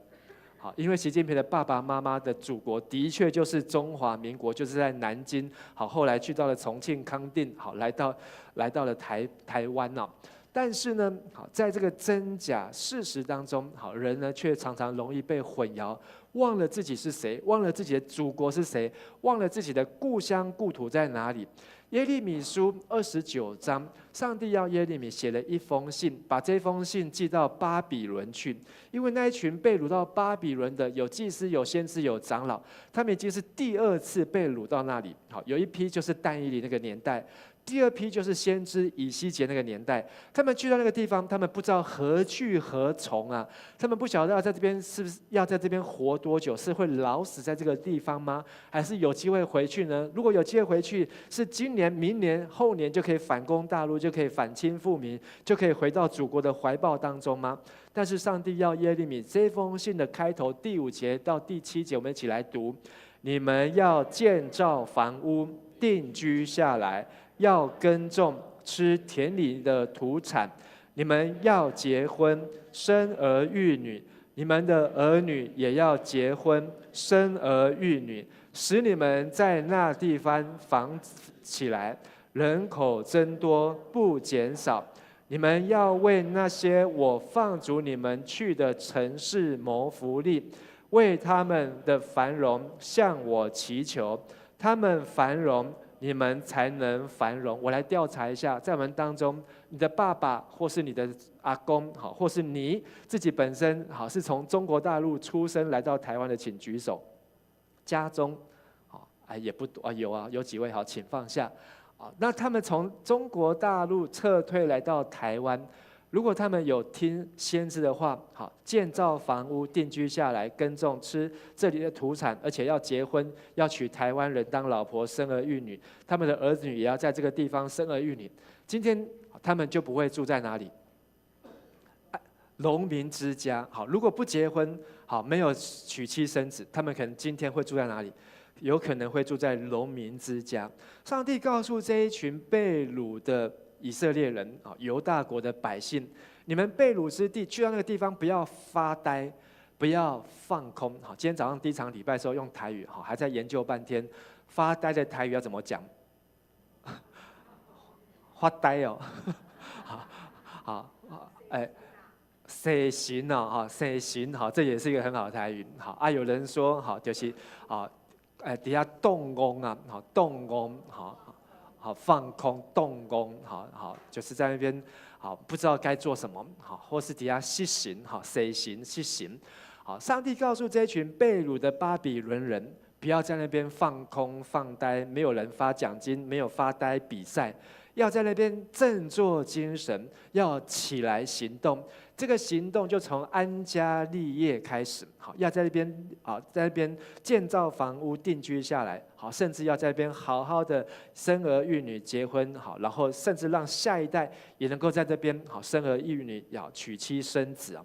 好，因为习近平的爸爸妈妈的祖国的确就是中华民国，就是在南京。好，后来去到了重庆、康定，好，来到了台湾哦。但是呢，好，在这个真假事实当中，好，人呢却常常容易被混淆，忘了自己是谁，忘了自己的祖国是谁，忘了自己的故乡故土在哪里。耶利米书29章，上帝要耶利米写了一封信，把这封信寄到巴比伦去，因为那一群被掳到巴比伦的，有祭司、有先知、有长老，他们已经是第2次被掳到那里。好，有一批就是但以理那个年代。第2批就是先知以西结那个年代，他们去到那个地方，他们不知道何去何从啊！他们不晓得要在这边是不是要在这边活多久，是会老死在这个地方吗？还是有机会回去呢？如果有机会回去，是今年、明年、后年就可以反攻大陆，就可以反清复明，就可以回到祖国的怀抱当中吗？但是上帝要耶利米这封信的开头第5节到第7节，我们一起来读：你们要建造房屋，定居下来。要耕种，吃田里的土产；你们要结婚，生儿育女；你们的儿女也要结婚，生儿育女，使你们在那地方繁起来，人口增多，不减少。你们要为那些我放逐你们去的城市谋福利，为他们的繁荣向我祈求，他们繁荣，你们才能繁荣。我来调查一下，在我们当中，你的爸爸或是你的阿公，好，或是你自己本身，好，是从中国大陆出生来到台湾的，请举手。家中，好，也不多啊，有几位，好，请放下。那他们从中国大陆撤退来到台湾，如果他们有听先知的话，好，建造房屋，定居下来，耕种，吃这里的土产，而且要结婚，要娶台湾人当老婆，生儿育女，他们的儿女也要在这个地方生儿育女。今天他们就不会住在哪里？农民之家。好，如果不结婚，好，没有娶妻生子，他们可能今天会住在哪里？有可能会住在农民之家。上帝告诉这一群被掳的以色列人，犹大国的百姓，你们被掳之地，去到那个地方，不要发呆，不要放空。好，今天早上第一场礼拜的时候用台语，好，还在研究半天，发呆的台语要怎么讲？发呆哦，好，洗神哦，哈，洗神，好，这也是一个很好的台语。好啊，有人说，好，就是底下动工啊，好，动工，好，放空，动工，好，就是在那边，好，不知道该做什么，好，或是底下失神，好，洗神，失神，好，上帝告诉这群被掳的巴比伦人，不要在那边放空放呆，没有人发奖金，没有发呆比赛，要在那边振作精神，要起来行动。这个行动就从安家立业开始，好，要在那边在那边建造房屋定居下来，好，甚至要在那边好好的生儿育女结婚，好，然后甚至让下一代也能够在这边好生儿育女，要娶妻生子啊。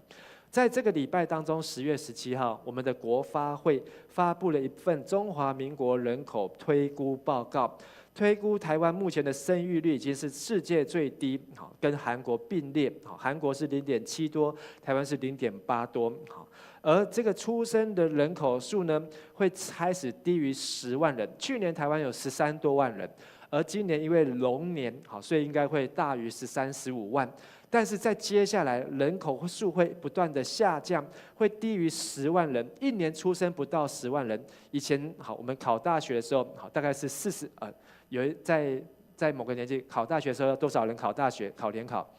在这个礼拜当中，10月17号，我们的国发会发布了一份中华民国人口推估报告，推估台湾目前的生育率已经是世界最低，好，跟韩国并列，好，韩国是0.7多，台湾是0.8多，好，而这个出生的人口数呢，会开始低于10万人。去年台湾有13多万人，而今年因为龙年，好，所以应该会大于13、15万。但是在接下来，人口数会不断的下降，会低于10万人，一年出生不到10万人。以前好，我们考大学的时候，好，大概是在某个年纪考大学的时候，多少人考大学考联考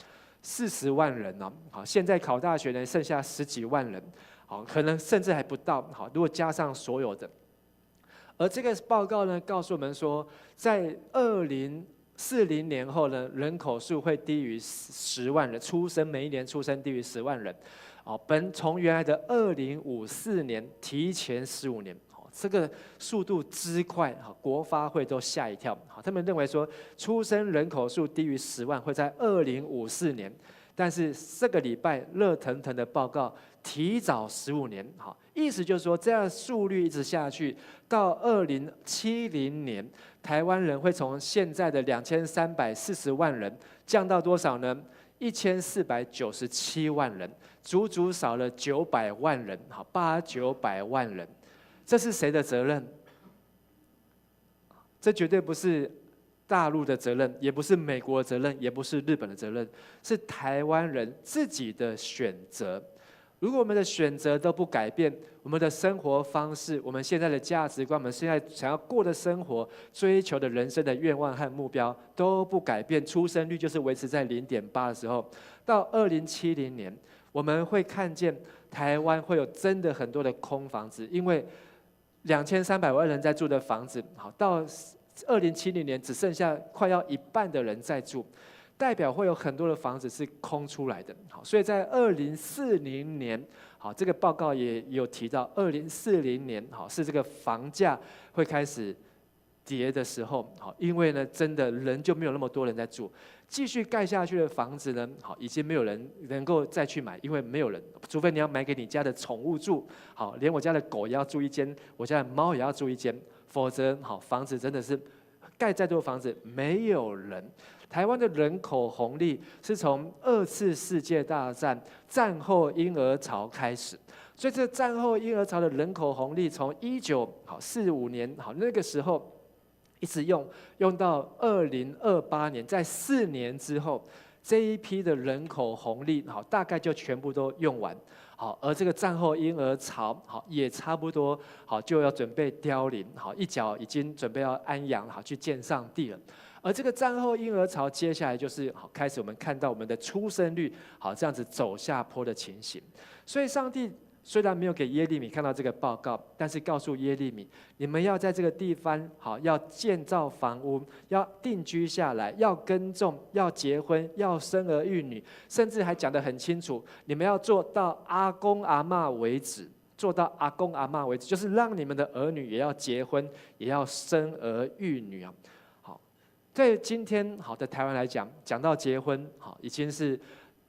？40万人哦。好，现在考大学呢，剩下10几万人，好，可能甚至还不到。好，如果加上所有的，而这个报告呢，告诉我们说，在2040年后呢，人口数会低于10万人，每一年出生低于10万人，哦，从原来的2054年提前15年，这个速度之快，国发会都吓一跳，他们认为说出生人口数低于10万会在2054年，但是这个礼拜热腾腾的报告提早15年，好，意思就是说这样速率一直下去，到2070年。台湾人会从现在的2340万人降到多少呢？1497万人，足足少了900万人，好，800-900万人，这是谁的责任？这绝对不是大陆的责任，也不是美国的责任，也不是日本的责任，是台湾人自己的选择。如果我们的选择都不改变，我们的生活方式，我们现在的价值观，我们现在想要过的生活、追求的人生的愿望和目标都不改变，出生率就是维持在0.8的时候，到2070年，我们会看见台湾会有真的很多的空房子，因为2300万人在住的房子，好，到2070年只剩下快要一半的人在住。代表会有很多的房子是空出来的，好，所以在2040年，好，这个报告也有提到，2040年，好，是这个房价会开始跌的时候，好，因为呢，真的人就没有那么多人在住，继续盖下去的房子呢，好，已经没有人能够再去买，因为没有人，除非你要买给你家的宠物住，好，连我家的狗也要住一间，我家的猫也要住一间，否则，好，房子真的是盖再多房子没有人。台湾的人口红利是从2次世界大战战后婴儿潮开始，所以这战后婴儿潮的人口红利从1945年，好，那个时候一直用到2028年，在4年之后，这一批的人口红利，好，大概就全部都用完。好，而这个战后婴儿潮，好，也差不多，好，就要准备凋零，好，一脚已经准备要安养，好，去见上帝了。而这个战后婴儿潮，接下来就是好，开始我们看到我们的出生率，好，这样子走下坡的情形。所以上帝虽然没有给耶利米看到这个报告，但是告诉耶利米，你们要在这个地方，好，要建造房屋，要定居下来，要耕种，要结婚，要生儿育女，甚至还讲得很清楚，你们要做到阿公阿嬷为止。做到阿公阿嬷为止，就是让你们的儿女也要结婚，也要生儿育女啊。好，对今天好的台湾来讲，讲到结婚，好，已经是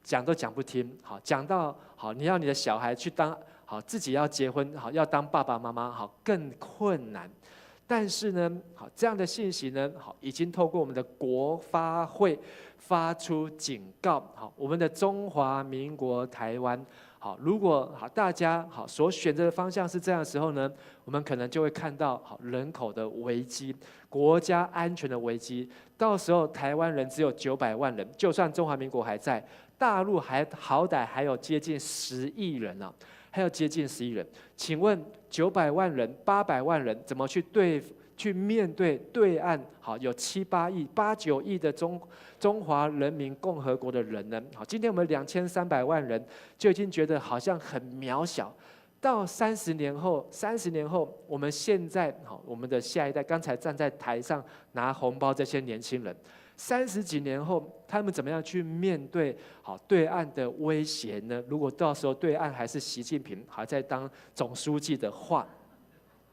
讲都讲不听。好，讲到好，你要你的小孩去当好，自己要结婚，好，要当爸爸妈妈，好，更困难。但是呢，好，这样的信息呢，好，已经透过我们的国发会发出警告。好，我们的中华民国台湾。好，如果好大家好所选择的方向是这样的时候呢，我们可能就会看到好人口的危机、国家安全的危机。到时候台湾人只有900万人，就算中华民国还在，大陆好歹还有接近10亿人啊，还有接近10亿人。请问900万人、800万人怎么去面对对岸好有7、8亿、8、9亿的中华人民共和国的人呢？好，今天我们2300万人就已经觉得好像很渺小，到30年后，30年后，我们现在好，我们的下一代，刚才站在台上拿红包这些年轻人，30几年后，他们怎么样去面对好对岸的威胁呢？如果到时候对岸还是习近平还在当总书记的话，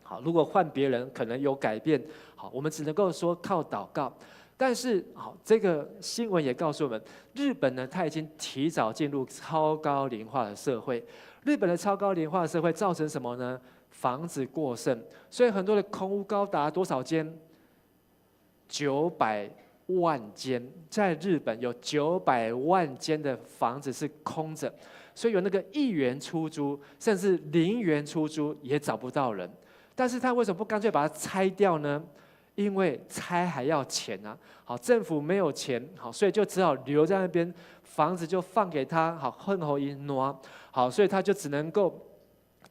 好，如果换别人可能有改变，好，我们只能够说靠祷告。但是好，这个新闻也告诉我们，日本呢，它已经提早进入超高龄化的社会。日本的超高龄化的社会造成什么呢？房子过剩，所以很多的空屋高达多少间？900万间，在日本有900万间的房子是空着，所以有那个1元出租，甚至0元出租也找不到人。但是他为什么不干脆把它拆掉呢？因为拆还要钱啊，好，政府没有钱，好，所以就只好留在那边，房子就放给他，好，恨后一挪，好，所以他就只能够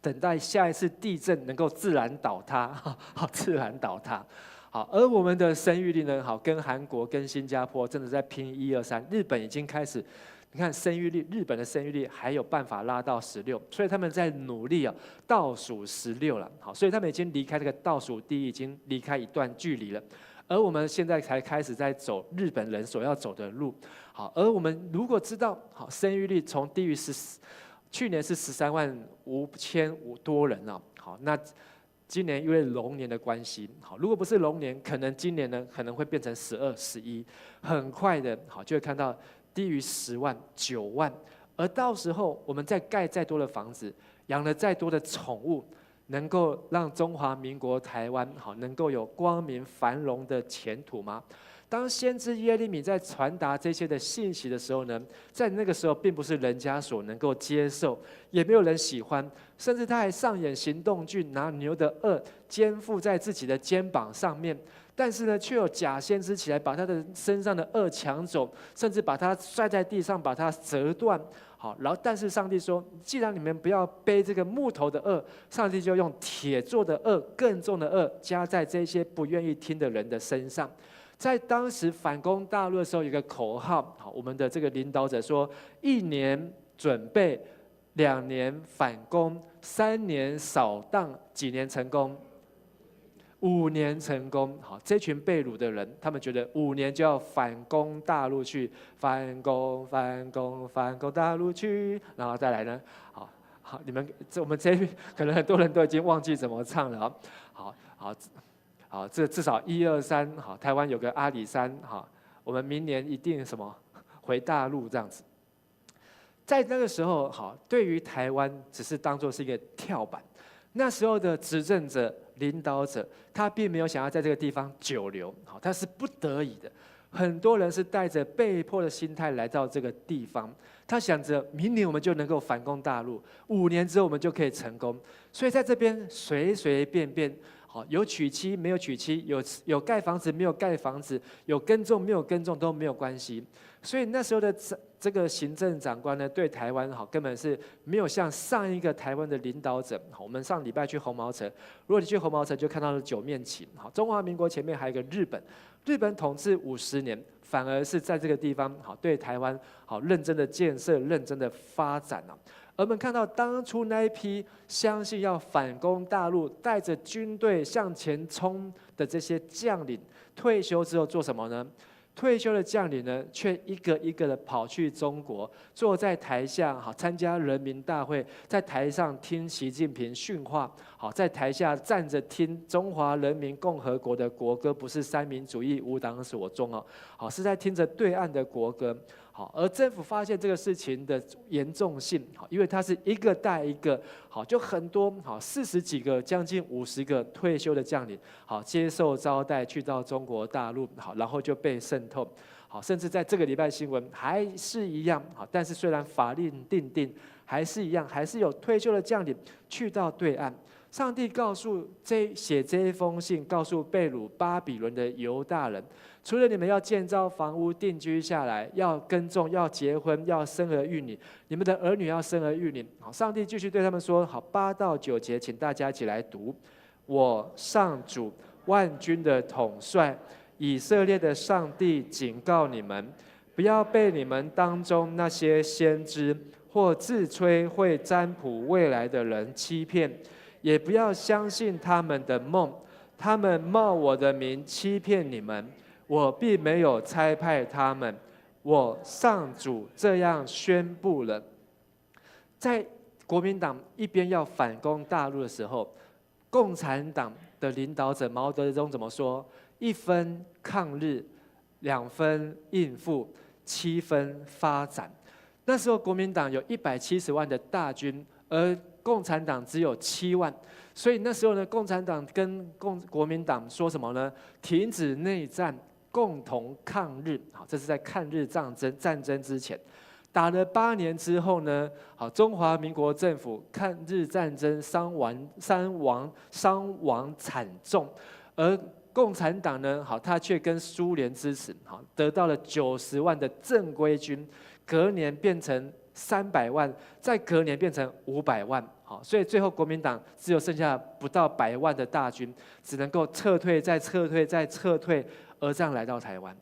等待下一次地震能够自然倒塌，好，自然倒塌，好，而我们的生育率呢，好，跟韩国、跟新加坡真的在拼1、2、3，日本已经开始。你看生育率，日本的生育率还有办法拉到16，所以他们在努力啊，倒数16了。好，所以他们已经离开这个倒数第一，已经离开一段距离了。而我们现在才开始在走日本人所要走的路。好，而我们如果知道，好，生育率从低于去年是13.5万多人啊。好，那今年因为龙年的关系，好，如果不是龙年，可能今年呢可能会变成12、11，很快的，好，就会看到。低于10万、9万，而到时候我们再盖再多的房子，养了再多的宠物，能够让中华民国台湾好能够有光明繁荣的前途吗？当先知耶利米在传达这些的信息的时候呢，在那个时候并不是人家所能够接受，也没有人喜欢，甚至他还上演行动剧，拿牛的轭肩负在自己的肩膀上面。但是呢，却有假先知起来，把他的身上的轭抢走，甚至把他摔在地上，把他折断。好，然后但是上帝说，既然你们不要背这个木头的轭，上帝就用铁做的轭，更重的轭加在这些不愿意听的人的身上。在当时反攻大陆的时候，有一个口号，好，我们的这个领导者说：1年准备，2年反攻，3年扫荡，几年成功？5年成功。好，这群被掳的人，他们觉得5年就要反攻大陆去，反攻大陆去，然后再来呢？好，你们我们这可能很多人都已经忘记怎么唱了。好，这至少1、2、3，好，台湾有个阿里山，好，我们明年一定什么回大陆这样子。在那个时候，好，对于台湾只是当作是一个跳板。那时候的执政者、领导者，他并没有想要在这个地方久留，好，他是不得已的。很多人是带着被迫的心态来到这个地方，他想着明年我们就能够反攻大陆，5年之后我们就可以成功。所以在这边随随便便，好，有娶妻没有娶妻，有盖房子没有盖房子，有耕种没有耕种都没有关系。所以那时候的这个行政长官呢，对台湾好根本是没有像上一个台湾的领导者。好，我们上礼拜去红毛城，如果你去红毛城就看到了9面旗。好，中华民国前面还有一个日本，日本统治50年，反而是在这个地方好对台湾好认真的建设、认真的发展啊。而我们看到当初那一批相信要反攻大陆、带着军队向前冲的这些将领，退休之后做什么呢？退休的将领呢，却一个一个的跑去中国，坐在台下，好参加人民大会，在台上听习近平训话，好在台下站着听中华人民共和国的国歌，不是三民主义无党所宗哦，好是在听着对岸的国歌。好，而政府发现这个事情的严重性，好，因为它是一个带一个，好，就很多，好，40几个，将近50个退休的将领，好，接受招待去到中国大陆，好，然后就被渗透，好，甚至在这个礼拜新闻还是一样，好，但是虽然法令定定，还是一样，还是有退休的将领去到对岸。上帝告诉写这一封信，告诉被掳巴比伦的犹大人，除了你们要建造房屋定居下来，要耕种，要结婚，要生儿育女，你们的儿女要生儿育女。好，上帝继续对他们说：好，8到9节，请大家一起来读。我上主万军的统帅，以色列的上帝警告你们，不要被你们当中那些先知或自吹会占卜未来的人欺骗，也不要相信他们的梦。他们冒我的名欺骗你们，我并没有差派他们。我上主这样宣布了。在国民党一边要反攻大陆的时候，共产党的领导者毛泽东怎么说？1分抗日，2分应付，7分发展。那时候国民党有170万的大军，而共产党只有7万，所以那时候呢，共产党跟国民党说什么呢？停止内战，共同抗日。好，这是在抗日战争之前。打了8年之后呢，好，中华民国政府抗日战争伤亡惨重，而共产党呢，好，他却跟苏联支持，好，得到了90万的正规军，隔年变成300万，再隔年变成500万，好，所以最后国民党只有剩下不到100万的大军，只能够撤退，再撤退，再撤退，而这样来到台湾。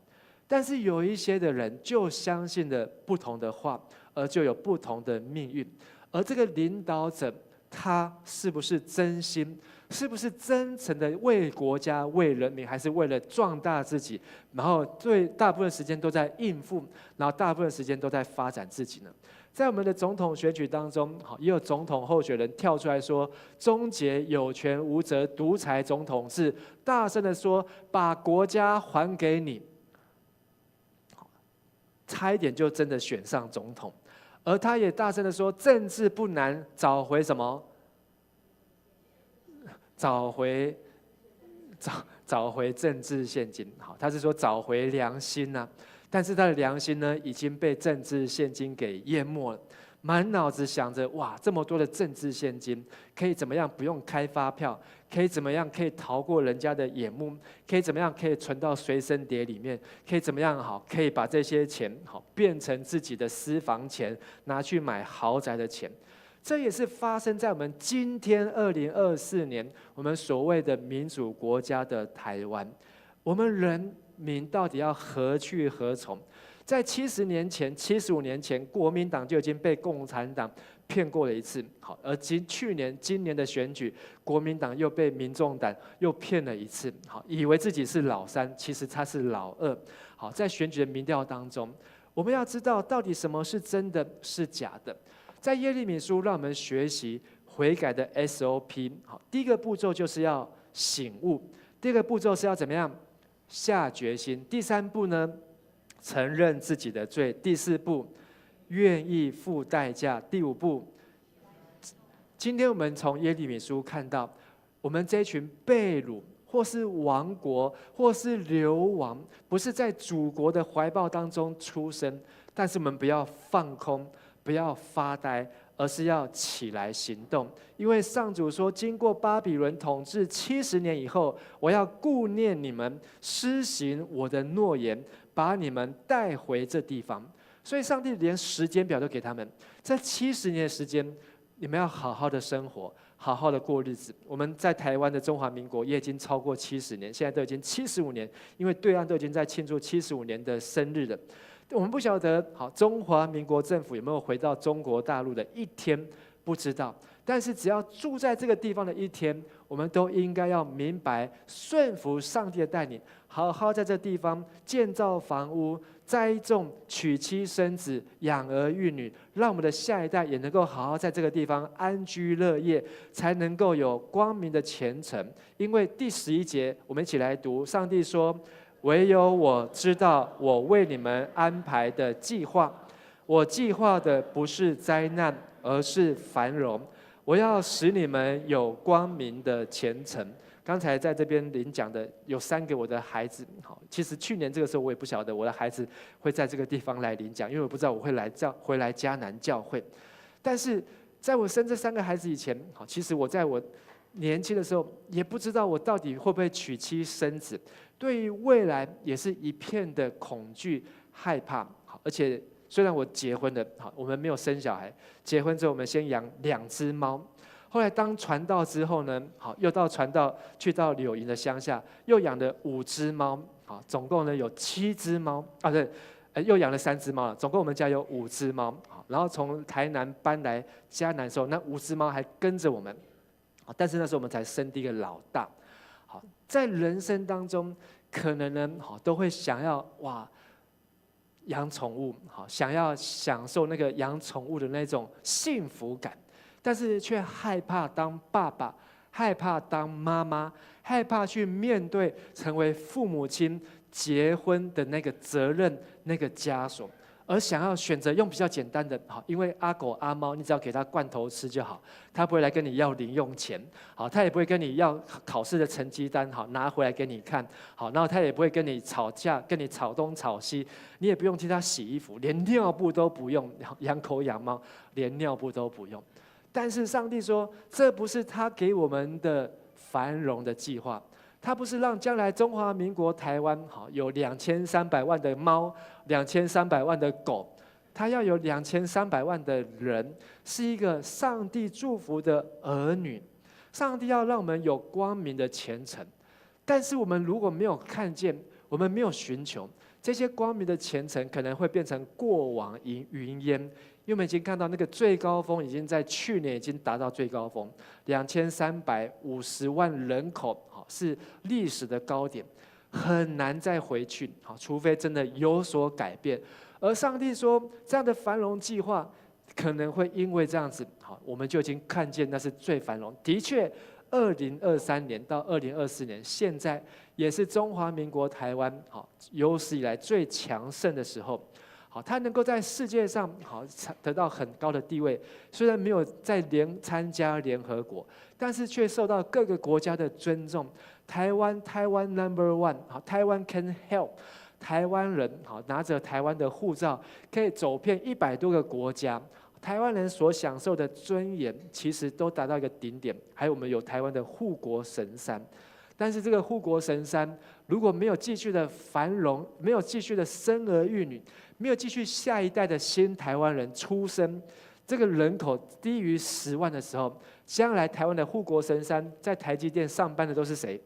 但是有一些的人就相信了不同的话，而就有不同的命运。而这个领导者，他是不是真心？是不是真诚的为国家、为人民，还是为了壮大自己？然后对大部分时间都在应付，然后大部分时间都在发展自己呢？在我们的总统选举当中，也有总统候选人跳出来说，终结有权无责独裁总统制，大声的说，把国家还给你。差一点就真的选上总统，而他也大声的说，政治不难，找回什么？找回政治现金。好，他是说找回良心呐，但是他的良心呢，已经被政治现金给淹没了。满脑子想着，哇，这么多的政治现金，可以怎么样不用开发票？可以怎么样可以逃过人家的眼目？可以怎么样可以存到随身碟里面？可以怎么样好？可以把这些钱好变成自己的私房钱，拿去买豪宅的钱。这也是发生在我们今天2024年，我们所谓的民主国家的台湾。我们人民到底要何去何从？在70年前、75年前，国民党就已经被共产党骗过了一次。好，而今年的选举，国民党又被民众党又骗了一次。好，以为自己是老3，其实他是老2。好，在选举的民调当中，我们要知道到底什么是真的，是假的。在耶利米书让我们学习悔改的 SOP。好，第一个步骤就是要醒悟，第二个步骤是要怎么样下决心，第3步呢？承认自己的罪，第4步，愿意付代价，第5步。今天我们从耶利米书看到，我们这一群被掳，或是亡国，或是流亡，不是在祖国的怀抱当中出生，但是我们不要放空，不要发呆，而是要起来行动。因为上主说，经过巴比伦统治70年以后，我要顾念你们，施行我的诺言，把你们带回这地方。所以上帝连时间表都给他们，在70年的时间，你们要好好的生活，好好的过日子。我们在台湾的中华民国也已经超过70年，现在都已经75年，因为对岸都已经在庆祝75年的生日了。我们不晓得，好，中华民国政府有没有回到中国大陆的一天，不知道。但是只要住在这个地方的一天，我们都应该要明白，顺服上帝的带领，好好在这地方建造房屋、栽种、娶妻生子、养儿育女，让我们的下一代也能够好好在这个地方安居乐业，才能够有光明的前程。因为第11节，我们一起来读，上帝说，唯有我知道我为你们安排的计划，我计划的不是灾难，而是繁荣。我要使你们有光明的前程。刚才在这边领讲的有3个我的孩子，好，其实去年这个时候我也不晓得我的孩子会在这个地方来领讲，因为我不知道我会回来迦南教会。但是在我生这3个孩子以前，好，其实我在我年轻的时候也不知道我到底会不会娶妻生子，对于未来也是一片的恐惧害怕。好，而且虽然我结婚了，好，我们没有生小孩。结婚之后，我们先养2只猫。后来当传道之后呢，好，又到传道去到柳营的乡下，又养了5只猫。好，总共呢有7只猫啊，对，又养了3只猫了。总共我们家有5只猫。好，然后从台南搬来嘉南的时候，那5只猫还跟着我们，但是那时候我们才生第一个老大。好，在人生当中，可能呢，都会想要养宠物，想要享受那个养宠物的那种幸福感，但是却害怕当爸爸，害怕当妈妈，害怕去面对成为父母亲、结婚的那个责任、那个枷锁，而想要选择用比较简单的，因为阿狗阿猫，你只要给它罐头吃就好，它不会来跟你要零用钱，它也不会跟你要考试的成绩单，拿回来给你看，然后它也不会跟你吵架，跟你吵东吵西，你也不用替它洗衣服，连尿布都不用，养狗养猫连尿布都不用。但是上帝说，这不是他给我们的繁荣的计划，他不是让将来中华民国台湾有2300万的猫，2300万的狗，他要有2300万的人，是一个上帝祝福的儿女。上帝要让我们有光明的前程，但是我们如果没有看见，我们没有寻求，这些光明的前程可能会变成过往云烟。因为我们已经看到那个最高峰已经在去年已经达到最高峰，2350万人口，是历史的高点，很难再回去，除非真的有所改变。而上帝说，这样的繁荣计划可能会因为这样子，我们就已经看见那是最繁荣。的确，2023年到2024年，现在也是中华民国台湾有史以来最强盛的时候。他能够在世界上得到很高的地位，虽然没有参加联合国，但是却受到各个国家的尊重。台湾 No.1， 台湾 can help， 台湾人拿着台湾的护照可以走遍100多个国家。台湾人所享受的尊严，其实都达到一个顶点。还有我们有台湾的护国神山，但是这个护国神山如果没有继续的繁荣，没有继续的生儿育女，没有继续下一代的新台湾人出生，这个人口低于10万的时候，将来台湾的护国神山在台积电上班的都是谁？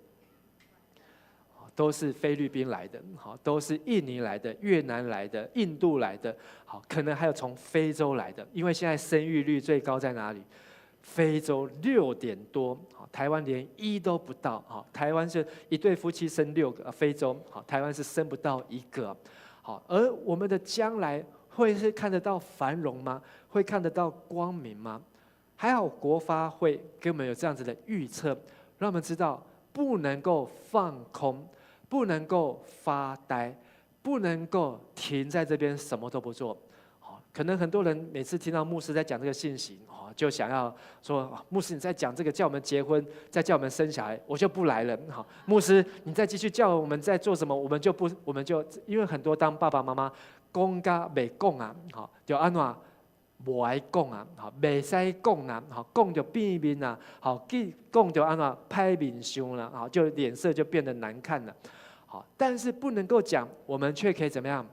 都是菲律宾来的，都是印尼来的、越南来的、印度来的，可能还有从非洲来的。因为现在生育率最高在哪里？非洲6点多，台湾连1都不到。台湾是一对夫妻生6个，非洲台湾是生不到1个。而我们的将来会是看得到繁荣吗？会看得到光明吗？还好国发会给我们有这样子的预测，让我们知道不能够放空，不能够发呆，不能够停在这边什么都不做。可能很多人每次听到牧师在讲这个信息，就想要说，牧师你在讲这个叫我们结婚，再叫我们生小孩，我就不来了。牧师你再继续叫我们在做什么，我们就因为很多当爸爸妈妈讲甲袂讲啊，就安怎无爱讲啊，袂使讲啊，讲就变面啊，讲就安怎歹面相啦，就脸色就变得难看了。但是不能够讲，我们却可以怎么样？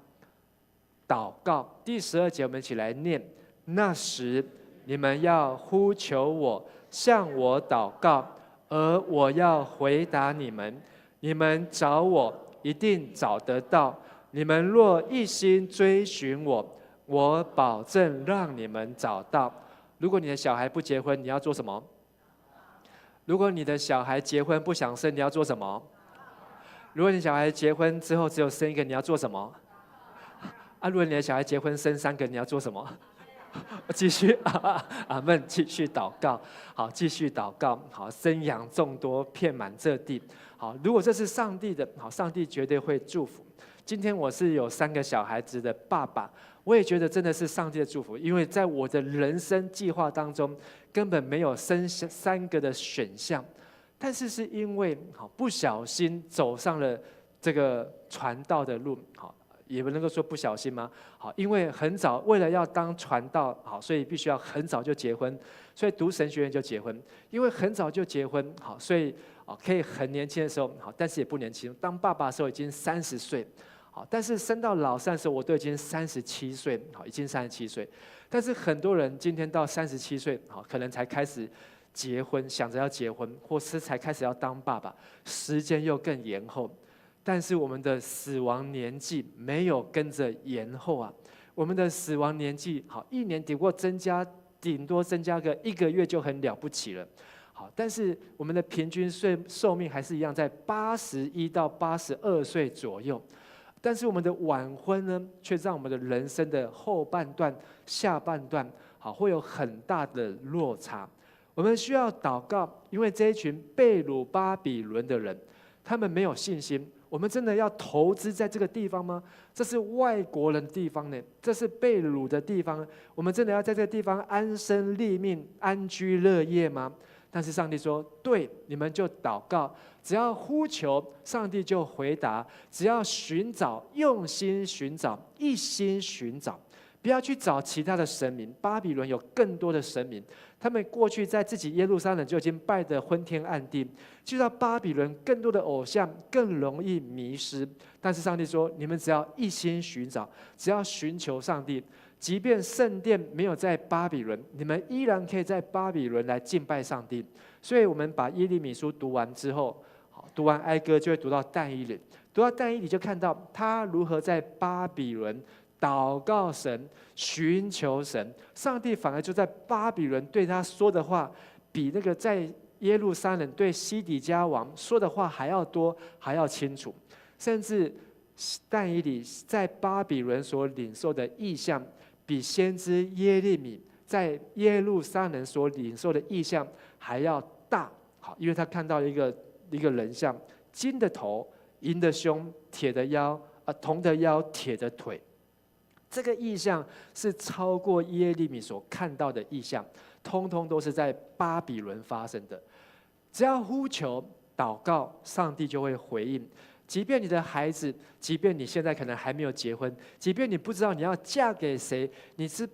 祷告。第12节，我们一起来念：那时你们要呼求我，向我祷告，而我要回答你们。你们找我，一定找得到。你们若一心追寻我，我保证让你们找到。如果你的小孩不结婚，你要做什么？如果你的小孩结婚不想生，你要做什么？如果你小孩结婚之后只有生1个，你要做什么？如果你的小孩结婚生3个，你要做什么？继续阿们，继续祷告。好，继续祷告。好，生养众多，遍满这地。好，如果这是上帝的，好，上帝绝对会祝福。今天我是有3个小孩子的爸爸，我也觉得真的是上帝的祝福，因为在我的人生计划当中根本没有生3个的选项，但是是因为不小心走上了这个传道的路。好。也不能够说不小心吗？好，因为很早为了要当传道，好，所以必须要很早就结婚，所以读神学院就结婚。因为很早就结婚，好，所以可以很年轻的时候，好，但是也不年轻。当爸爸的时候已经30岁，好，但是生到老3的时候，我都已经37岁，好，已经37岁。但是很多人今天到37岁，好，可能才开始结婚，想着要结婚，或是才开始要当爸爸，时间又更延后。但是我们的死亡年纪没有跟着延后啊，我们的死亡年纪好1年顶多增加个1个月就很了不起了。好，但是我们的平均寿命还是一样在81到82岁左右。但是我们的晚婚呢，却让我们的人生的后半段、下半段，好会有很大的落差。我们需要祷告，因为这一群被掳巴比伦的人，他们没有信心。我们真的要投资在这个地方吗？这是外国人的地方呢，这是被掳的地方。我们真的要在这个地方安身立命、安居乐业吗？但是上帝说：“对，你们就祷告，只要呼求，上帝就回答；只要寻找，用心寻找，一心寻找，不要去找其他的神明。巴比伦有更多的神明，他们过去在自己耶路撒冷就已经拜得昏天暗地，去到巴比伦更多的偶像更容易迷失。但是上帝说：你们只要一心寻找，只要寻求上帝。”即便圣殿没有在巴比伦，你们依然可以在巴比伦来敬拜上帝。所以，我们把耶利米书读完之后，读完哀歌，就会读到但以理。读到但以理，就看到他如何在巴比伦祷告神、寻求神。上帝反而就在巴比伦对他说的话，比那个在耶路撒冷对西底家王说的话还要多，还要清楚。甚至但以理在巴比伦所领受的异象，比先知耶利米在耶路撒冷所领受的异象还要大。好，因为他看到一个人像，金的头、银的胸、铁的腰，铜的腰、铁的腿。这个异象是超过耶利米所看到的异象，通通都是在巴比伦发生的。只要呼求祷告，上帝就会回应。即便你的孩子，即便你现在可能还没有结婚，即便你不知道你要嫁给谁，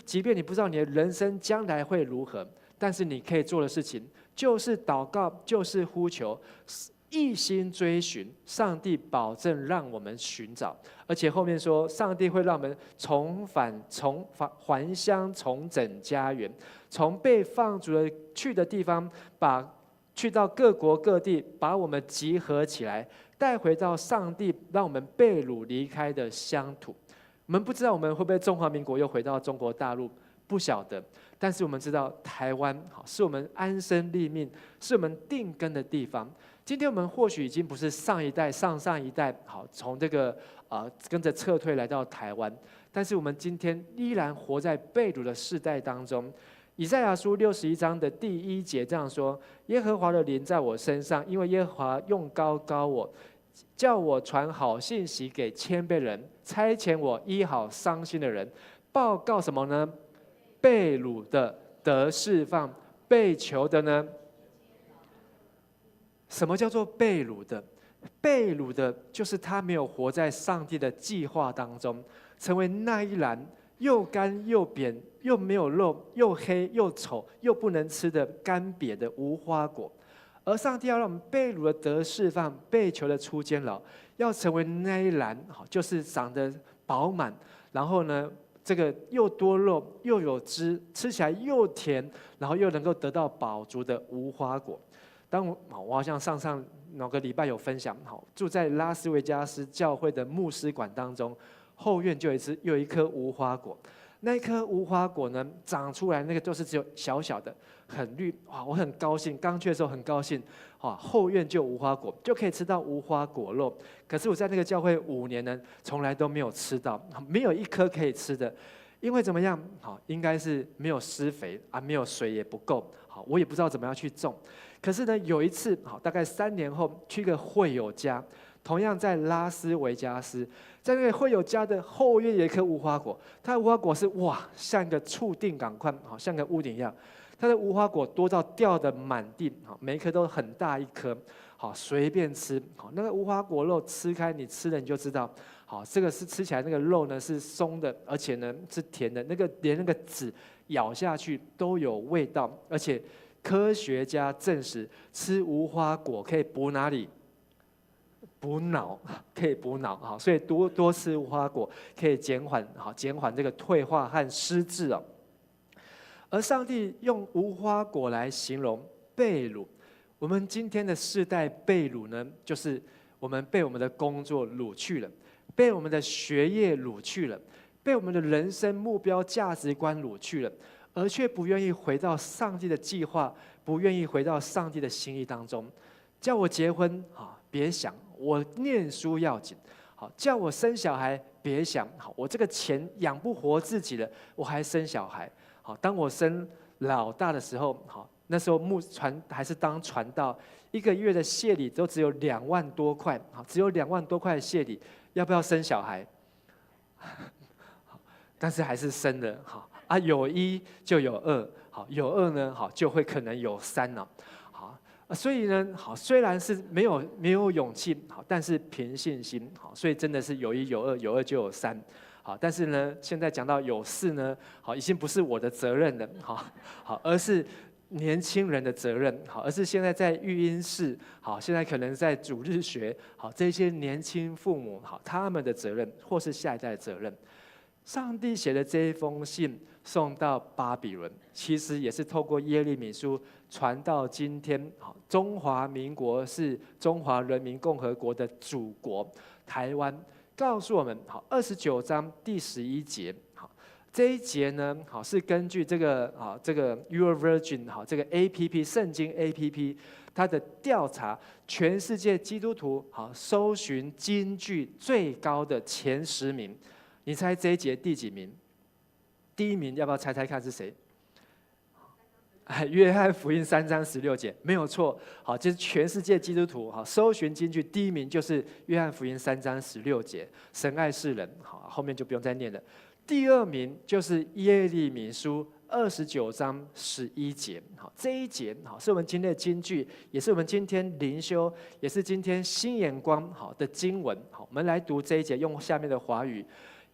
即便你不知道你的人生将来会如何，但是你可以做的事情就是祷告，就是呼求，一心追寻。上帝保证让我们寻找，而且后面说，上帝会让我们还乡重整家园，从被放逐的去的地方，去到各国各地，把我们集合起来，带回到上帝让我们被掳离开的乡土。我们不知道我们会不会中华民国又回到中国大陆，不晓得。但是我们知道台湾是我们安身立命，是我们定根的地方。今天我们或许已经不是上一代、上上一代从这个跟着撤退来到台湾，但是我们今天依然活在被掳的世代当中。以赛亚书61章的第1节这样说：耶和华的灵在我身上，因为耶和华用膏膏我，叫我传好信息给谦卑人，差遣我医好伤心的人，报告什么呢？被掳的得释放，被囚的呢？什么叫做被掳的？被掳的就是他没有活在上帝的计划当中，成为那一栏又干又扁又没有肉又黑又丑又不能吃的干瘪的无花果。而上帝要让我们被掳的得释放，被囚的出监牢，要成为那一栏，就是长得饱满，然后呢，这个又多肉又有汁，吃起来又甜，然后又能够得到饱足的无花果。当我好像上某个礼拜有分享，住在拉斯维加斯教会的牧师馆当中，后院就有一棵无花果。那一颗无花果呢，长出来那个都是只有小小的，很绿。哇，我很高兴，刚去的时候很高兴。后院就有无花果，就可以吃到无花果肉。可是我在那个教会5年呢，从来都没有吃到，没有一颗可以吃的。因为怎么样？应该是没有施肥没有水也不够。我也不知道怎么样去种。可是呢，有一次，大概3年后，去一个会友家，同样在拉斯维加斯，在那个会友家的后院有一棵无花果，它的无花果是像一个触定港块，像个屋顶一样。它的无花果多到掉得满地，每一颗都很大一颗，随便吃。那个无花果肉吃开，你吃了你就知道，这个是吃起来那个肉呢是松的，而且呢是甜的，连那个籽咬下去都有味道，而且科学家证实吃无花果可以补哪里？补脑，可以补脑，所以多吃无花果可以减缓这个退化和失智哦。而上帝用无花果来形容被掳。我们今天的世代被掳呢，就是我们被我们的工作掳去了，被我们的学业掳去了，被我们的人生目标、价值观掳去了，而却不愿意回到上帝的计划，不愿意回到上帝的心意当中。叫我结婚，别想，我念书要紧。好，叫我生小孩，别想，好，我这个钱养不活自己了，我还生小孩。好，当我生老大的时候，好，那时候还是当传道，一个月的谢礼都只有2万多块，好，只有2万多块的谢礼，要不要生小孩？但是还是生了，好啊，有1就有2，好，有2呢，好就会可能有3了。所以呢，好，虽然是没有勇气，好，但是凭信心，好，所以真的是有1有2，有2就有3，好，但是呢，现在讲到有4呢，好，已经不是我的责任了，好，而是年轻人的责任，好，而是现在在育婴室，好，现在可能在主日学，好，这些年轻父母，好，他们的责任，或是下一代的责任。上帝写的这一封信送到巴比伦，其实也是透过耶利米书传到今天。中华民国是中华人民共和国的祖国，台湾告诉我们，好，29章第11节，好，这一节呢，好是根据这个Your Virgin 好这个 APP 圣经 APP 它的调查，全世界基督徒好搜寻金句最高的前10名。你猜这一节第几名？第1名要不要猜猜看是谁？约翰福音3章16节，没有错。好，就是全世界基督徒好搜寻金句第1名就是约翰福音3章16节，神爱世人。好，后面就不用再念了。第2名就是耶利米书29章11节。好，这一节好是我们今天的金句，也是我们今天灵修，也是今天新眼光好的经文。好，我们来读这一节，用下面的华语。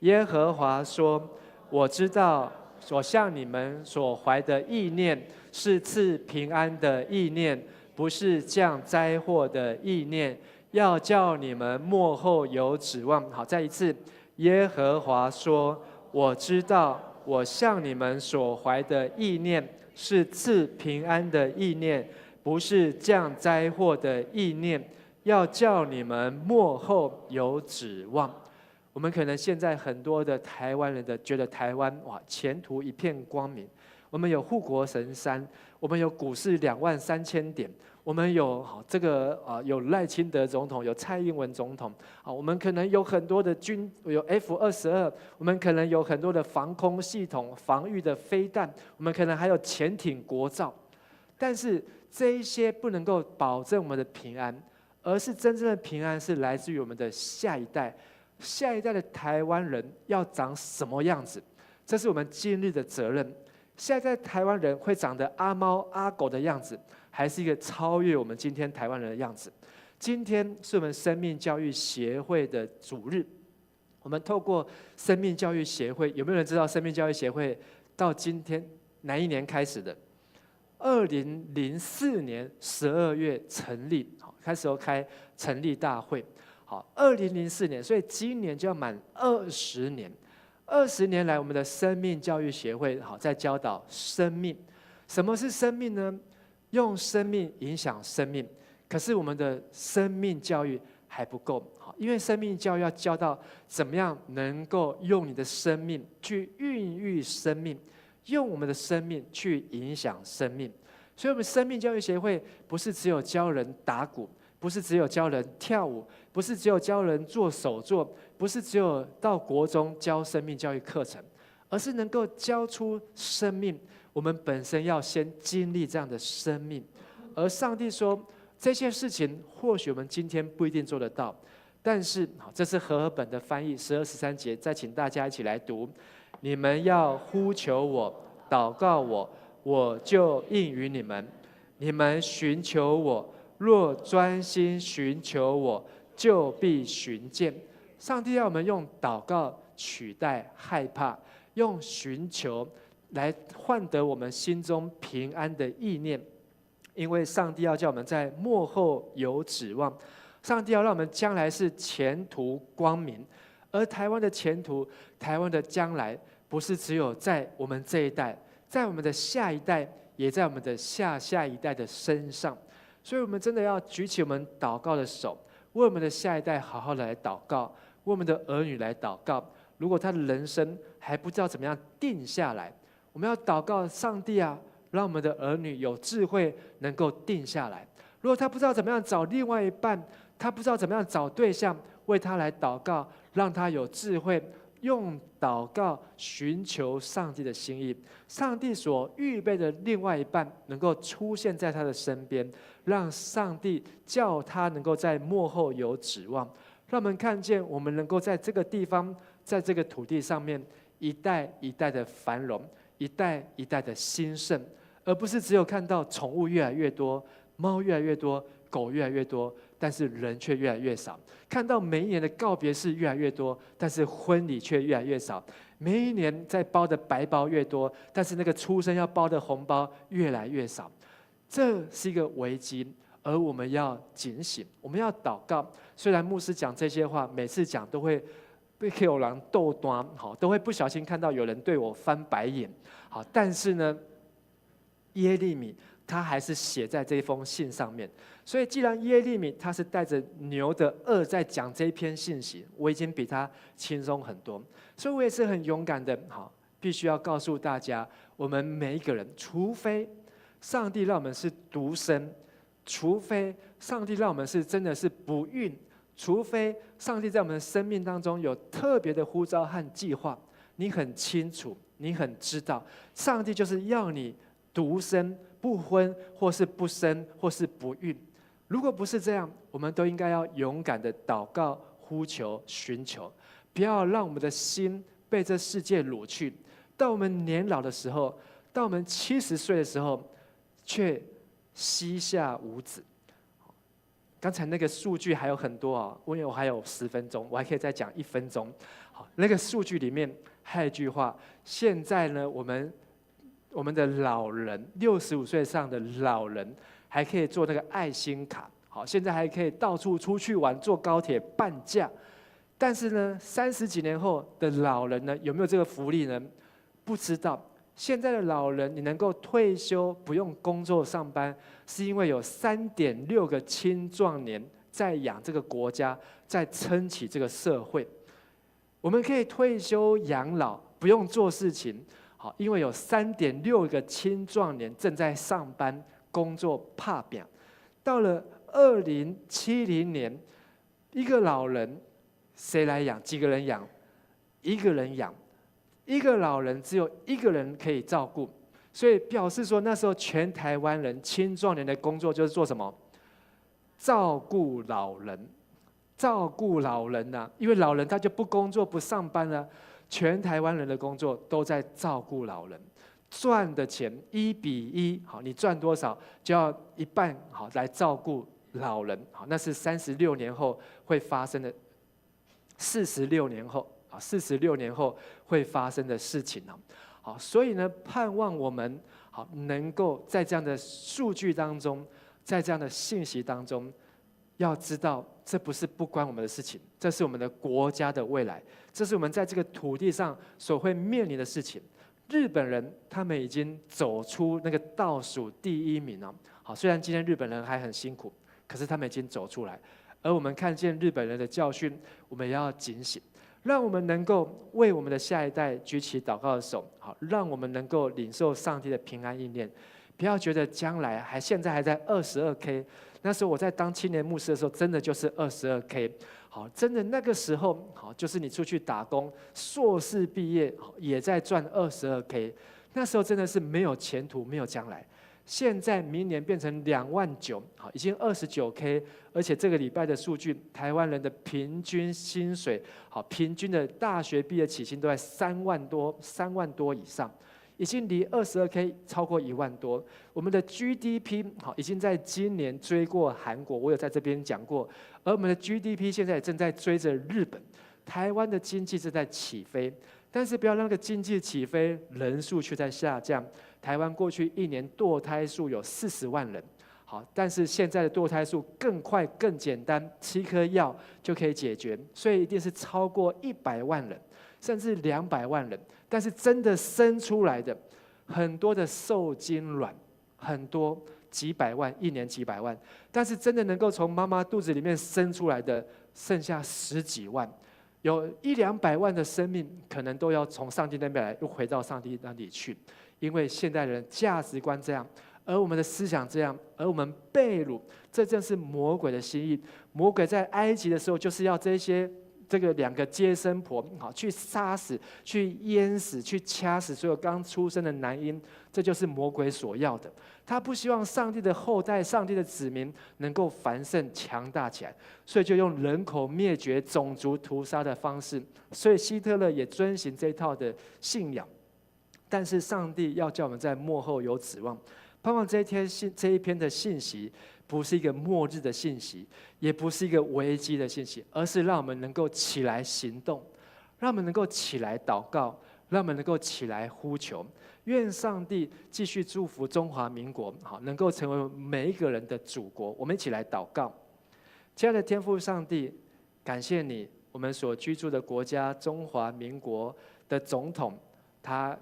耶和华说：“我知道所向你们所怀的意念是赐平安的意念，不是降灾祸的意念，要叫你们末后有指望。”好，再一次，耶和华说：“我知道我向你们所怀的意念是赐平安的意念，不是降灾祸的意念，要叫你们末后有指望。”我们可能现在很多的台湾人觉得台湾哇前途一片光明，我们有护国神山，我们有股市23000点，我们有这个有赖清德总统，有蔡英文总统，我们可能有很多的有 F-22，我们可能有很多的防空系统、防御的飞弹，我们可能还有潜艇国造，但是这一些不能够保证我们的平安，而是真正的平安是来自于我们的下一代。下一代的台湾人要长什么样子？这是我们今日的责任。下一代台湾人会长得阿猫阿狗的样子，还是一个超越我们今天台湾人的样子？今天是我们生命教育协会的主日，我们透过生命教育协会，有没有人知道生命教育协会到今天哪一年开始的？2004年12月成立，开始开成立大会。好，2004年，所以今年就要满20年。20年来，我们的生命教育协会好在教导生命。什么是生命呢？用生命影响生命。可是我们的生命教育还不够，好，因为生命教育要教到怎么样能够用你的生命去孕育生命，用我们的生命去影响生命。所以，我们生命教育协会不是只有教人打鼓。不是只有教人跳舞，不是只有教人做手作，不是只有到国中教生命教育课程，而是能够教出生命。我们本身要先经历这样的生命，而上帝说这些事情或许我们今天不一定做得到，但是这是和合本的翻译12、13节，再请大家一起来读：你们要呼求我，祷告我，我就应允你们；你们寻求我，若专心寻求我，就必寻见。上帝要我们用祷告取代害怕，用寻求来换得我们心中平安的意念。因为上帝要叫我们在末后有指望，上帝要让我们将来是前途光明。而台湾的前途，台湾的将来，不是只有在我们这一代，在我们的下一代，也在我们的下下一代的身上。所以我们真的要举起我们祷告的手，为我们的下一代好好的来祷告，为我们的儿女来祷告，如果他的人生还不知道怎么样定下来，我们要祷告上帝啊，让我们的儿女有智慧能够定下来。如果他不知道怎么样找另外一半，他不知道怎么样找对象，为他来祷告，让他有智慧，用祷告寻求上帝的心意，上帝所预备的另外一半能够出现在他的身边，让上帝叫他能够在幕后有指望，让我们看见我们能够在这个地方，在这个土地上面一代一代的繁荣，一代一代的兴盛，而不是只有看到宠物越来越多，猫越来越多，狗越来越多，但是人却越来越少。看到每一年的告别式越来越多，但是婚礼却越来越少。每一年在包的白包越多，但是那个出生要包的红包越来越少。这是一个危机，而我们要警醒，我们要祷告。虽然牧师讲这些话，每次讲都会被有人斗端，好，都会不小心看到有人对我翻白眼，好，但是呢，耶利米他还是写在这封信上面。所以，既然耶利米他是带着牛的轭在讲这一篇信息，我已经比他轻松很多。所以我也是很勇敢的，好，必须要告诉大家，我们每一个人，除非上帝让我们是独生，除非上帝让我们是真的是不孕，除非上帝在我们的生命当中有特别的呼召和计划，你很清楚，你很知道，上帝就是要你独生、不婚，或是不生，或是不孕。如果不是这样，我们都应该要勇敢的祷告、呼求、寻求，不要让我们的心被这世界掳去。到我们年老的时候，到我们70岁的时候，却膝下无子。刚才那个数据还有很多啊，因为我还有10分钟，我还可以再讲1分钟。好，那个数据里面还有一句话：现在呢，我们的老人，65岁以上的老人，还可以做那个爱心卡。好，现在还可以到处出去玩，坐高铁半价。但是呢，30几年后的老人呢，有没有这个福利呢？不知道。现在的老人，你能够退休不用工作上班，是因为有3.6个青壮年在养这个国家，在撑起这个社会。我们可以退休养老，不用做事情，好，因为有3.6个青壮年正在上班工作打拼。到了2070年，一个老人谁来养？几个人养？一个人养。一个老人只有一个人可以照顾，所以表示说那时候全台湾人青壮年的工作就是做什么？照顾老人，照顾老人啊！因为老人他就不工作不上班了，全台湾人的工作都在照顾老人，赚的钱1比1，好，你赚多少就要一半好来照顾老人，好，那是36年后会发生的，46年后。46年后会发生的事情。好，所以呢，盼望我们好能够在这样的数据当中，在这样的信息当中，要知道这不是不关我们的事情，这是我们的国家的未来，这是我们在这个土地上所会面临的事情。日本人他们已经走出那个倒数第1名了。好，虽然今天日本人还很辛苦，可是他们已经走出来。而我们看见日本人的教训，我们也要警醒。让我们能够为我们的下一代举起祷告的手，好，让我们能够领受上帝的平安意念。不要觉得将来现在还在22K， 那时候我在当青年牧师的时候，真的就是 22K。好，真的那个时候，好，就是你出去打工，硕士毕业也在赚22K， 那时候真的是没有前途，没有将来。现在明年变成29000，好，已经29K， 而且这个礼拜的数据，台湾人的平均薪水，好，平均的大学毕业起薪都在3万多以上，已经离22K 超过1万多。我们的 GDP 好，已经在今年追过韩国，我有在这边讲过，而我们的 GDP 现在也正在追着日本。台湾的经济正在起飞，但是不要让那个经济起飞，人数却在下降。台湾过去1年堕胎数有40万人，好，但是现在的堕胎数更快、更简单，7颗药就可以解决，所以一定是超过100万人，甚至200万人。但是真的生出来的很多的受精卵，很多几百万，1年几百万，但是真的能够从妈妈肚子里面生出来的，剩下10几万。有100-200万的生命，可能都要从上帝那边来，又回到上帝那里去，因为现代人价值观这样，而我们的思想这样，而我们被掳，这正是魔鬼的心意。魔鬼在埃及的时候，就是要这个2个接生婆，好去杀死、去淹死、去掐死所有刚出生的男婴，这就是魔鬼所要的。他不希望上帝的后代、上帝的子民能够繁盛强大起来，所以就用人口灭绝、种族屠杀的方式。所以希特勒也遵循这一套的信仰。但是上帝要叫我们在末后有指望，盼望这一篇的信息不是一个末日的信息，也不是一个危机的信息，而是让我们能够起来行动，让我们能够起来祷告，让我们能够起来呼求。愿上帝继续祝福中华民国，好，能够成为每一个人的祖国。我们一起来祷告。亲爱的天父上帝，感谢你，我们所居住的国家中华民国的总统，他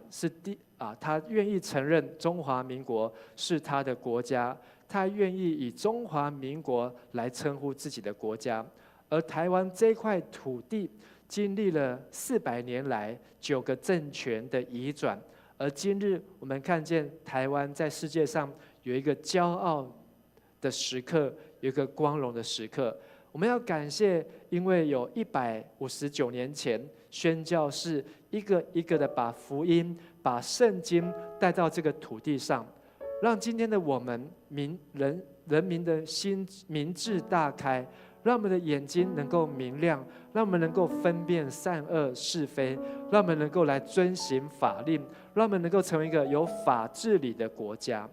愿意承认中华民国是他的国家，他愿意以中华民国来称呼自己的国家。而台湾这块土地经历了400年来9个政权的移转，而今日我们看见台湾在世界上有一个骄傲的时刻，有一个光荣的时刻。我们要感谢，因为有159年前宣教士一个一个的把福音、把圣经带到这个土地上，让今天的我们人民的心明智大开，让我们的眼睛能够明亮，让我们能够分辨善恶是非，让我们能够来遵行法令，让我们能够成为一个有法治理的国家。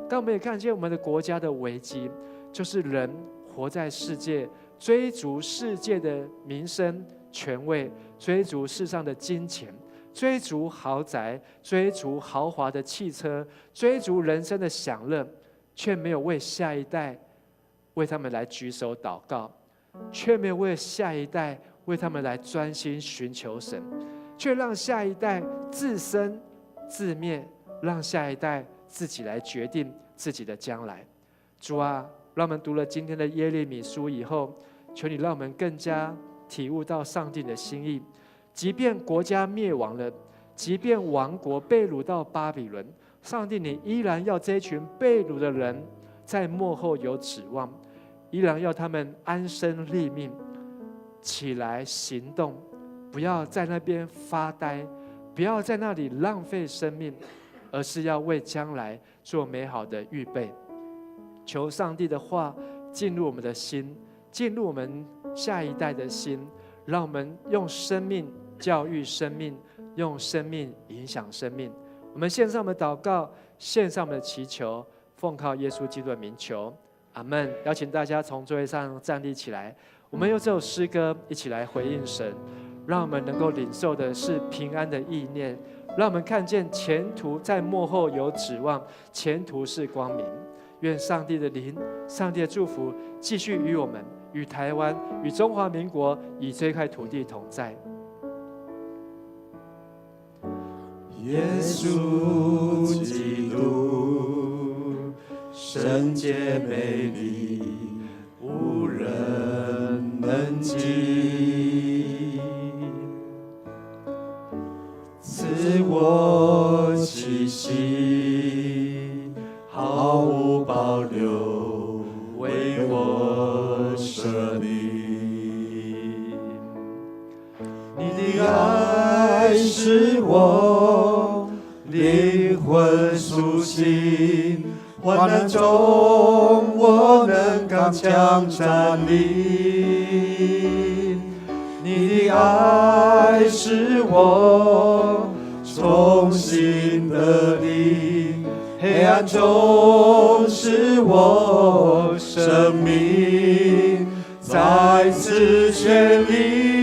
但我们也看见我们的国家的危机，就是人活在世界，追逐世界的名声、权位，追逐世上的金钱，追逐豪宅，追逐豪华的汽车，追逐人生的享乐，却没有为下一代为他们来举手祷告，却没有为下一代为他们来专心寻求神，却让下一代自生自灭，让下一代自己来决定自己的将来。主啊，让我们读了今天的耶利米书以后，求你让我们更加体悟到上帝的心意。即便国家灭亡了，即便亡国被掳到巴比伦，上帝你依然要这一群被掳的人在末后有指望，依然要他们安身立命，起来行动，不要在那边发呆，不要在那里浪费生命，而是要为将来做美好的预备。求上帝的话进入我们的心，进入我们下一代的心，让我们用生命教育生命，用生命影响生命。我们献上我们的祷告，献上我们的祈求，奉靠耶稣基督的名求，阿们。邀请大家从座位上站立起来，我们用这首诗歌一起来回应神，让我们能够领受的是平安的意念，让我们看见前途在末后有指望，前途是光明。愿上帝的灵、上帝的祝福继续与我们、与台湾、与中华民国以这块土地同在。耶稣基督，圣洁美丽，无人能及，赐我气息，毫无保留，为我舍命。你的爱使我灵魂苏醒，患难中我能刚强站立。你的爱使我重新得力，黑暗中使我生命再次确立。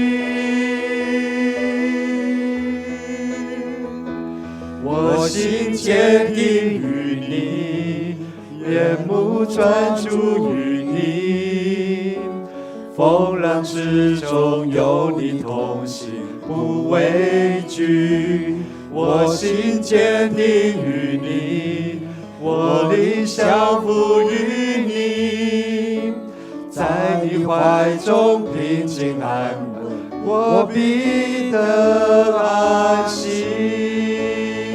我心坚定于你，眼目专注于你，风浪之中有你同行，不畏惧。我心坚定于你，我灵降服于你，在你怀中平静安稳，我必得安息。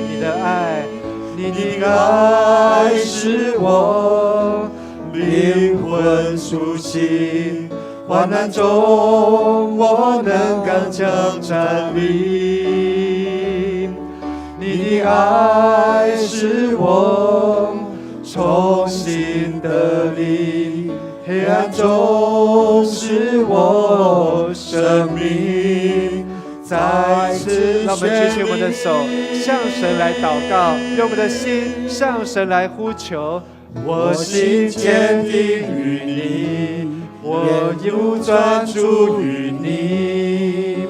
你的爱，你的爱使我灵魂苏醒，患难中我能刚强站立。你的爱使我重新得力，黑暗中使我生命再次让我们举起我们的手，向神来祷告，用我们的心向神来呼求。我心坚定于你，我又专注于你。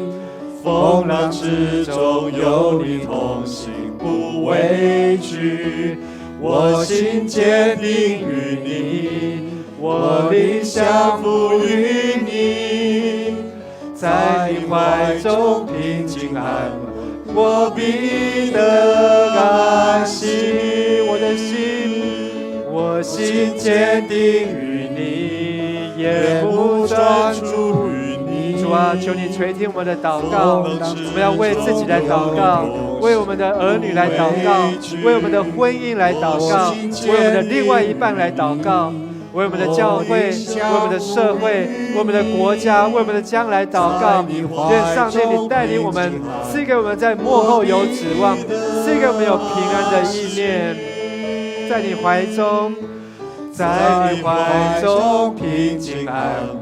风浪之中有你同行，不畏惧。我心坚定于你，我灵降服于你。在你怀中平静安稳，我必得安息。我心坚定于你，眼目专注于你。主啊，求你垂听我们的祷告，我们要为自己来祷告，为我们的儿女来祷告，为我们的婚姻来祷告，为我们的另外一半来祷告，为我们的教会，为我们的社会，为我们的国家，为我们的将来祷告。愿上帝你带领我们，赐给我们在末后有指望，赐给我们有平安的意念。在你怀中，在你怀中平静安稳，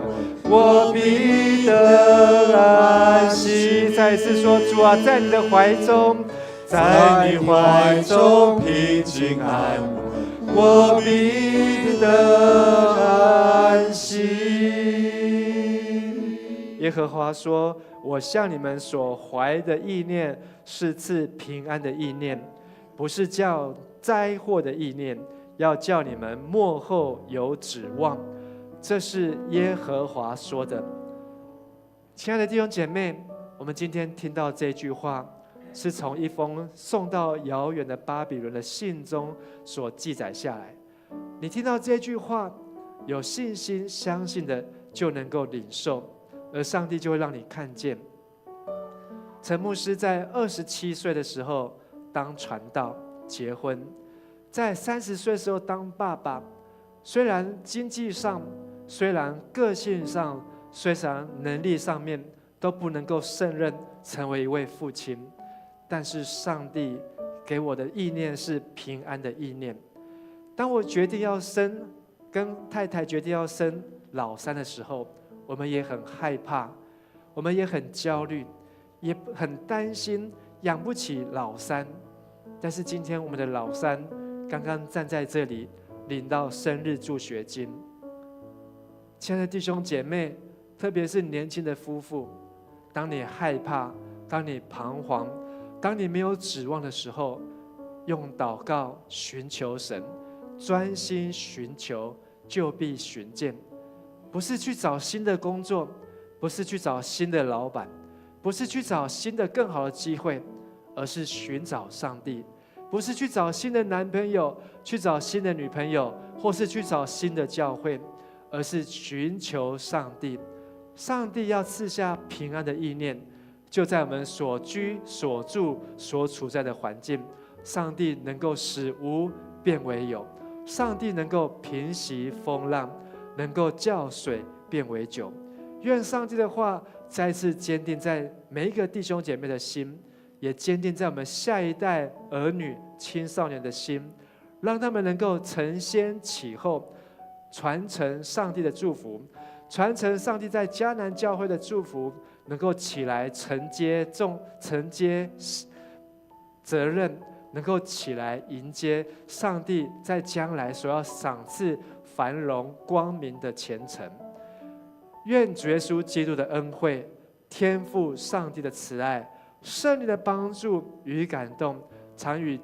我必得安息。再一次说，主啊，在你的怀中，在你怀中平静安稳，我必得安息。耶和华说：“我向你们所怀的意念是赐平安的意念，不是叫灾祸的意念，要叫你们末后有指望。”这是耶和华说的。亲爱的弟兄姐妹，我们今天听到这句话，是从一封送到遥远的巴比伦的信中所记载下来。你听到这句话，有信心相信的就能够领受，而上帝就会让你看见。陈牧师在27岁的时候当传道结婚，在30岁的时候当爸爸，虽然经济上，虽然个性上，虽然能力上面都不能够胜任成为一位父亲，但是上帝给我的意念是平安的意念。当我决定要生，跟太太决定要生老三的时候，我们也很害怕，我们也很焦虑，也很担心养不起老三。但是今天我们的老三刚刚站在这里，领到生日助学金。亲爱的弟兄姐妹，特别是年轻的夫妇，当你害怕，当你彷徨，当你没有指望的时候，用祷告寻求神，专心寻求，就必寻见。不是去找新的工作，不是去找新的老板，不是去找新的更好的机会，而是寻找上帝。不是去找新的男朋友，去找新的女朋友，或是去找新的教会，而是寻求上帝。上帝要赐下平安的意念，就在我们所居、所住、所处在的环境。上帝能够使无变为有，上帝能够平息风浪，能够叫水变为酒。愿上帝的话再次坚定在每一个弟兄姐妹的心，也坚定在我们下一代儿女、青少年的心，让他们能够承先启后，传承上帝的祝福，传承上帝在迦南教会的祝福，能够起来承接责任，能够起来迎接上帝在将来所要赏赐繁荣光明的前程。愿主耶稣基督的恩惠、天父上帝的慈爱、圣灵的帮助与感动，常与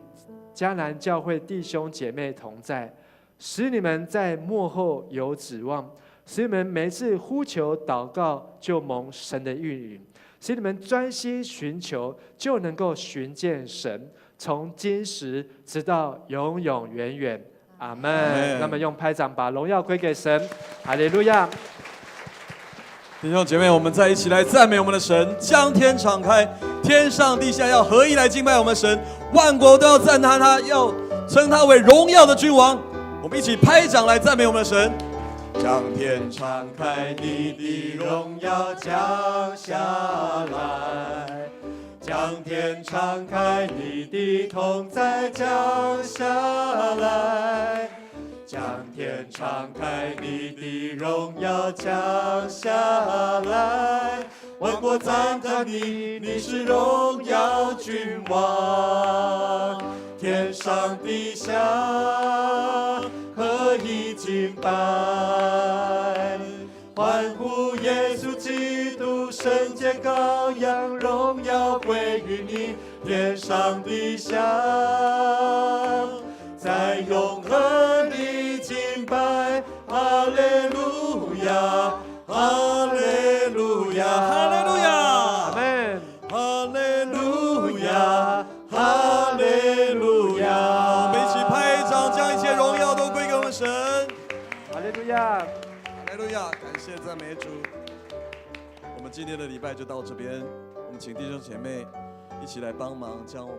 迦南教会弟兄姐妹同在，使你们在末后有指望，使你们每次呼求祷告就蒙神的应允，使你们专心寻求就能够寻见神，从今时直到永永远远。阿们。那么用拍掌把荣耀归给神，哈利路亚。弟兄姐妹，我们再一起来赞美我们的神，将天敞开，天上地下要合一来敬拜我们神，万国都要赞叹他，要称他为荣耀的君王。我们一起拍掌来赞美我们的神。将天敞开，你的荣耀降下来。将天敞开，你的同在降下来。将天敞开，你的荣耀降下来。万国赞叹你，你是荣耀君王。天上地下合一敬拜，欢呼耶稣基督，圣洁羔羊，荣耀归于你。天上地下在永恒的敬拜，哈利路亚，哈利路亚，哈利路亚，阿门。哈利路亚，哈利路亚。我们一起拍掌，将一切荣耀都归给我们神。哈利路亚。哈利路亚，感谢赞美主。我们今天的礼拜就到这边，我们请弟兄姐妹一起来帮忙，将我们。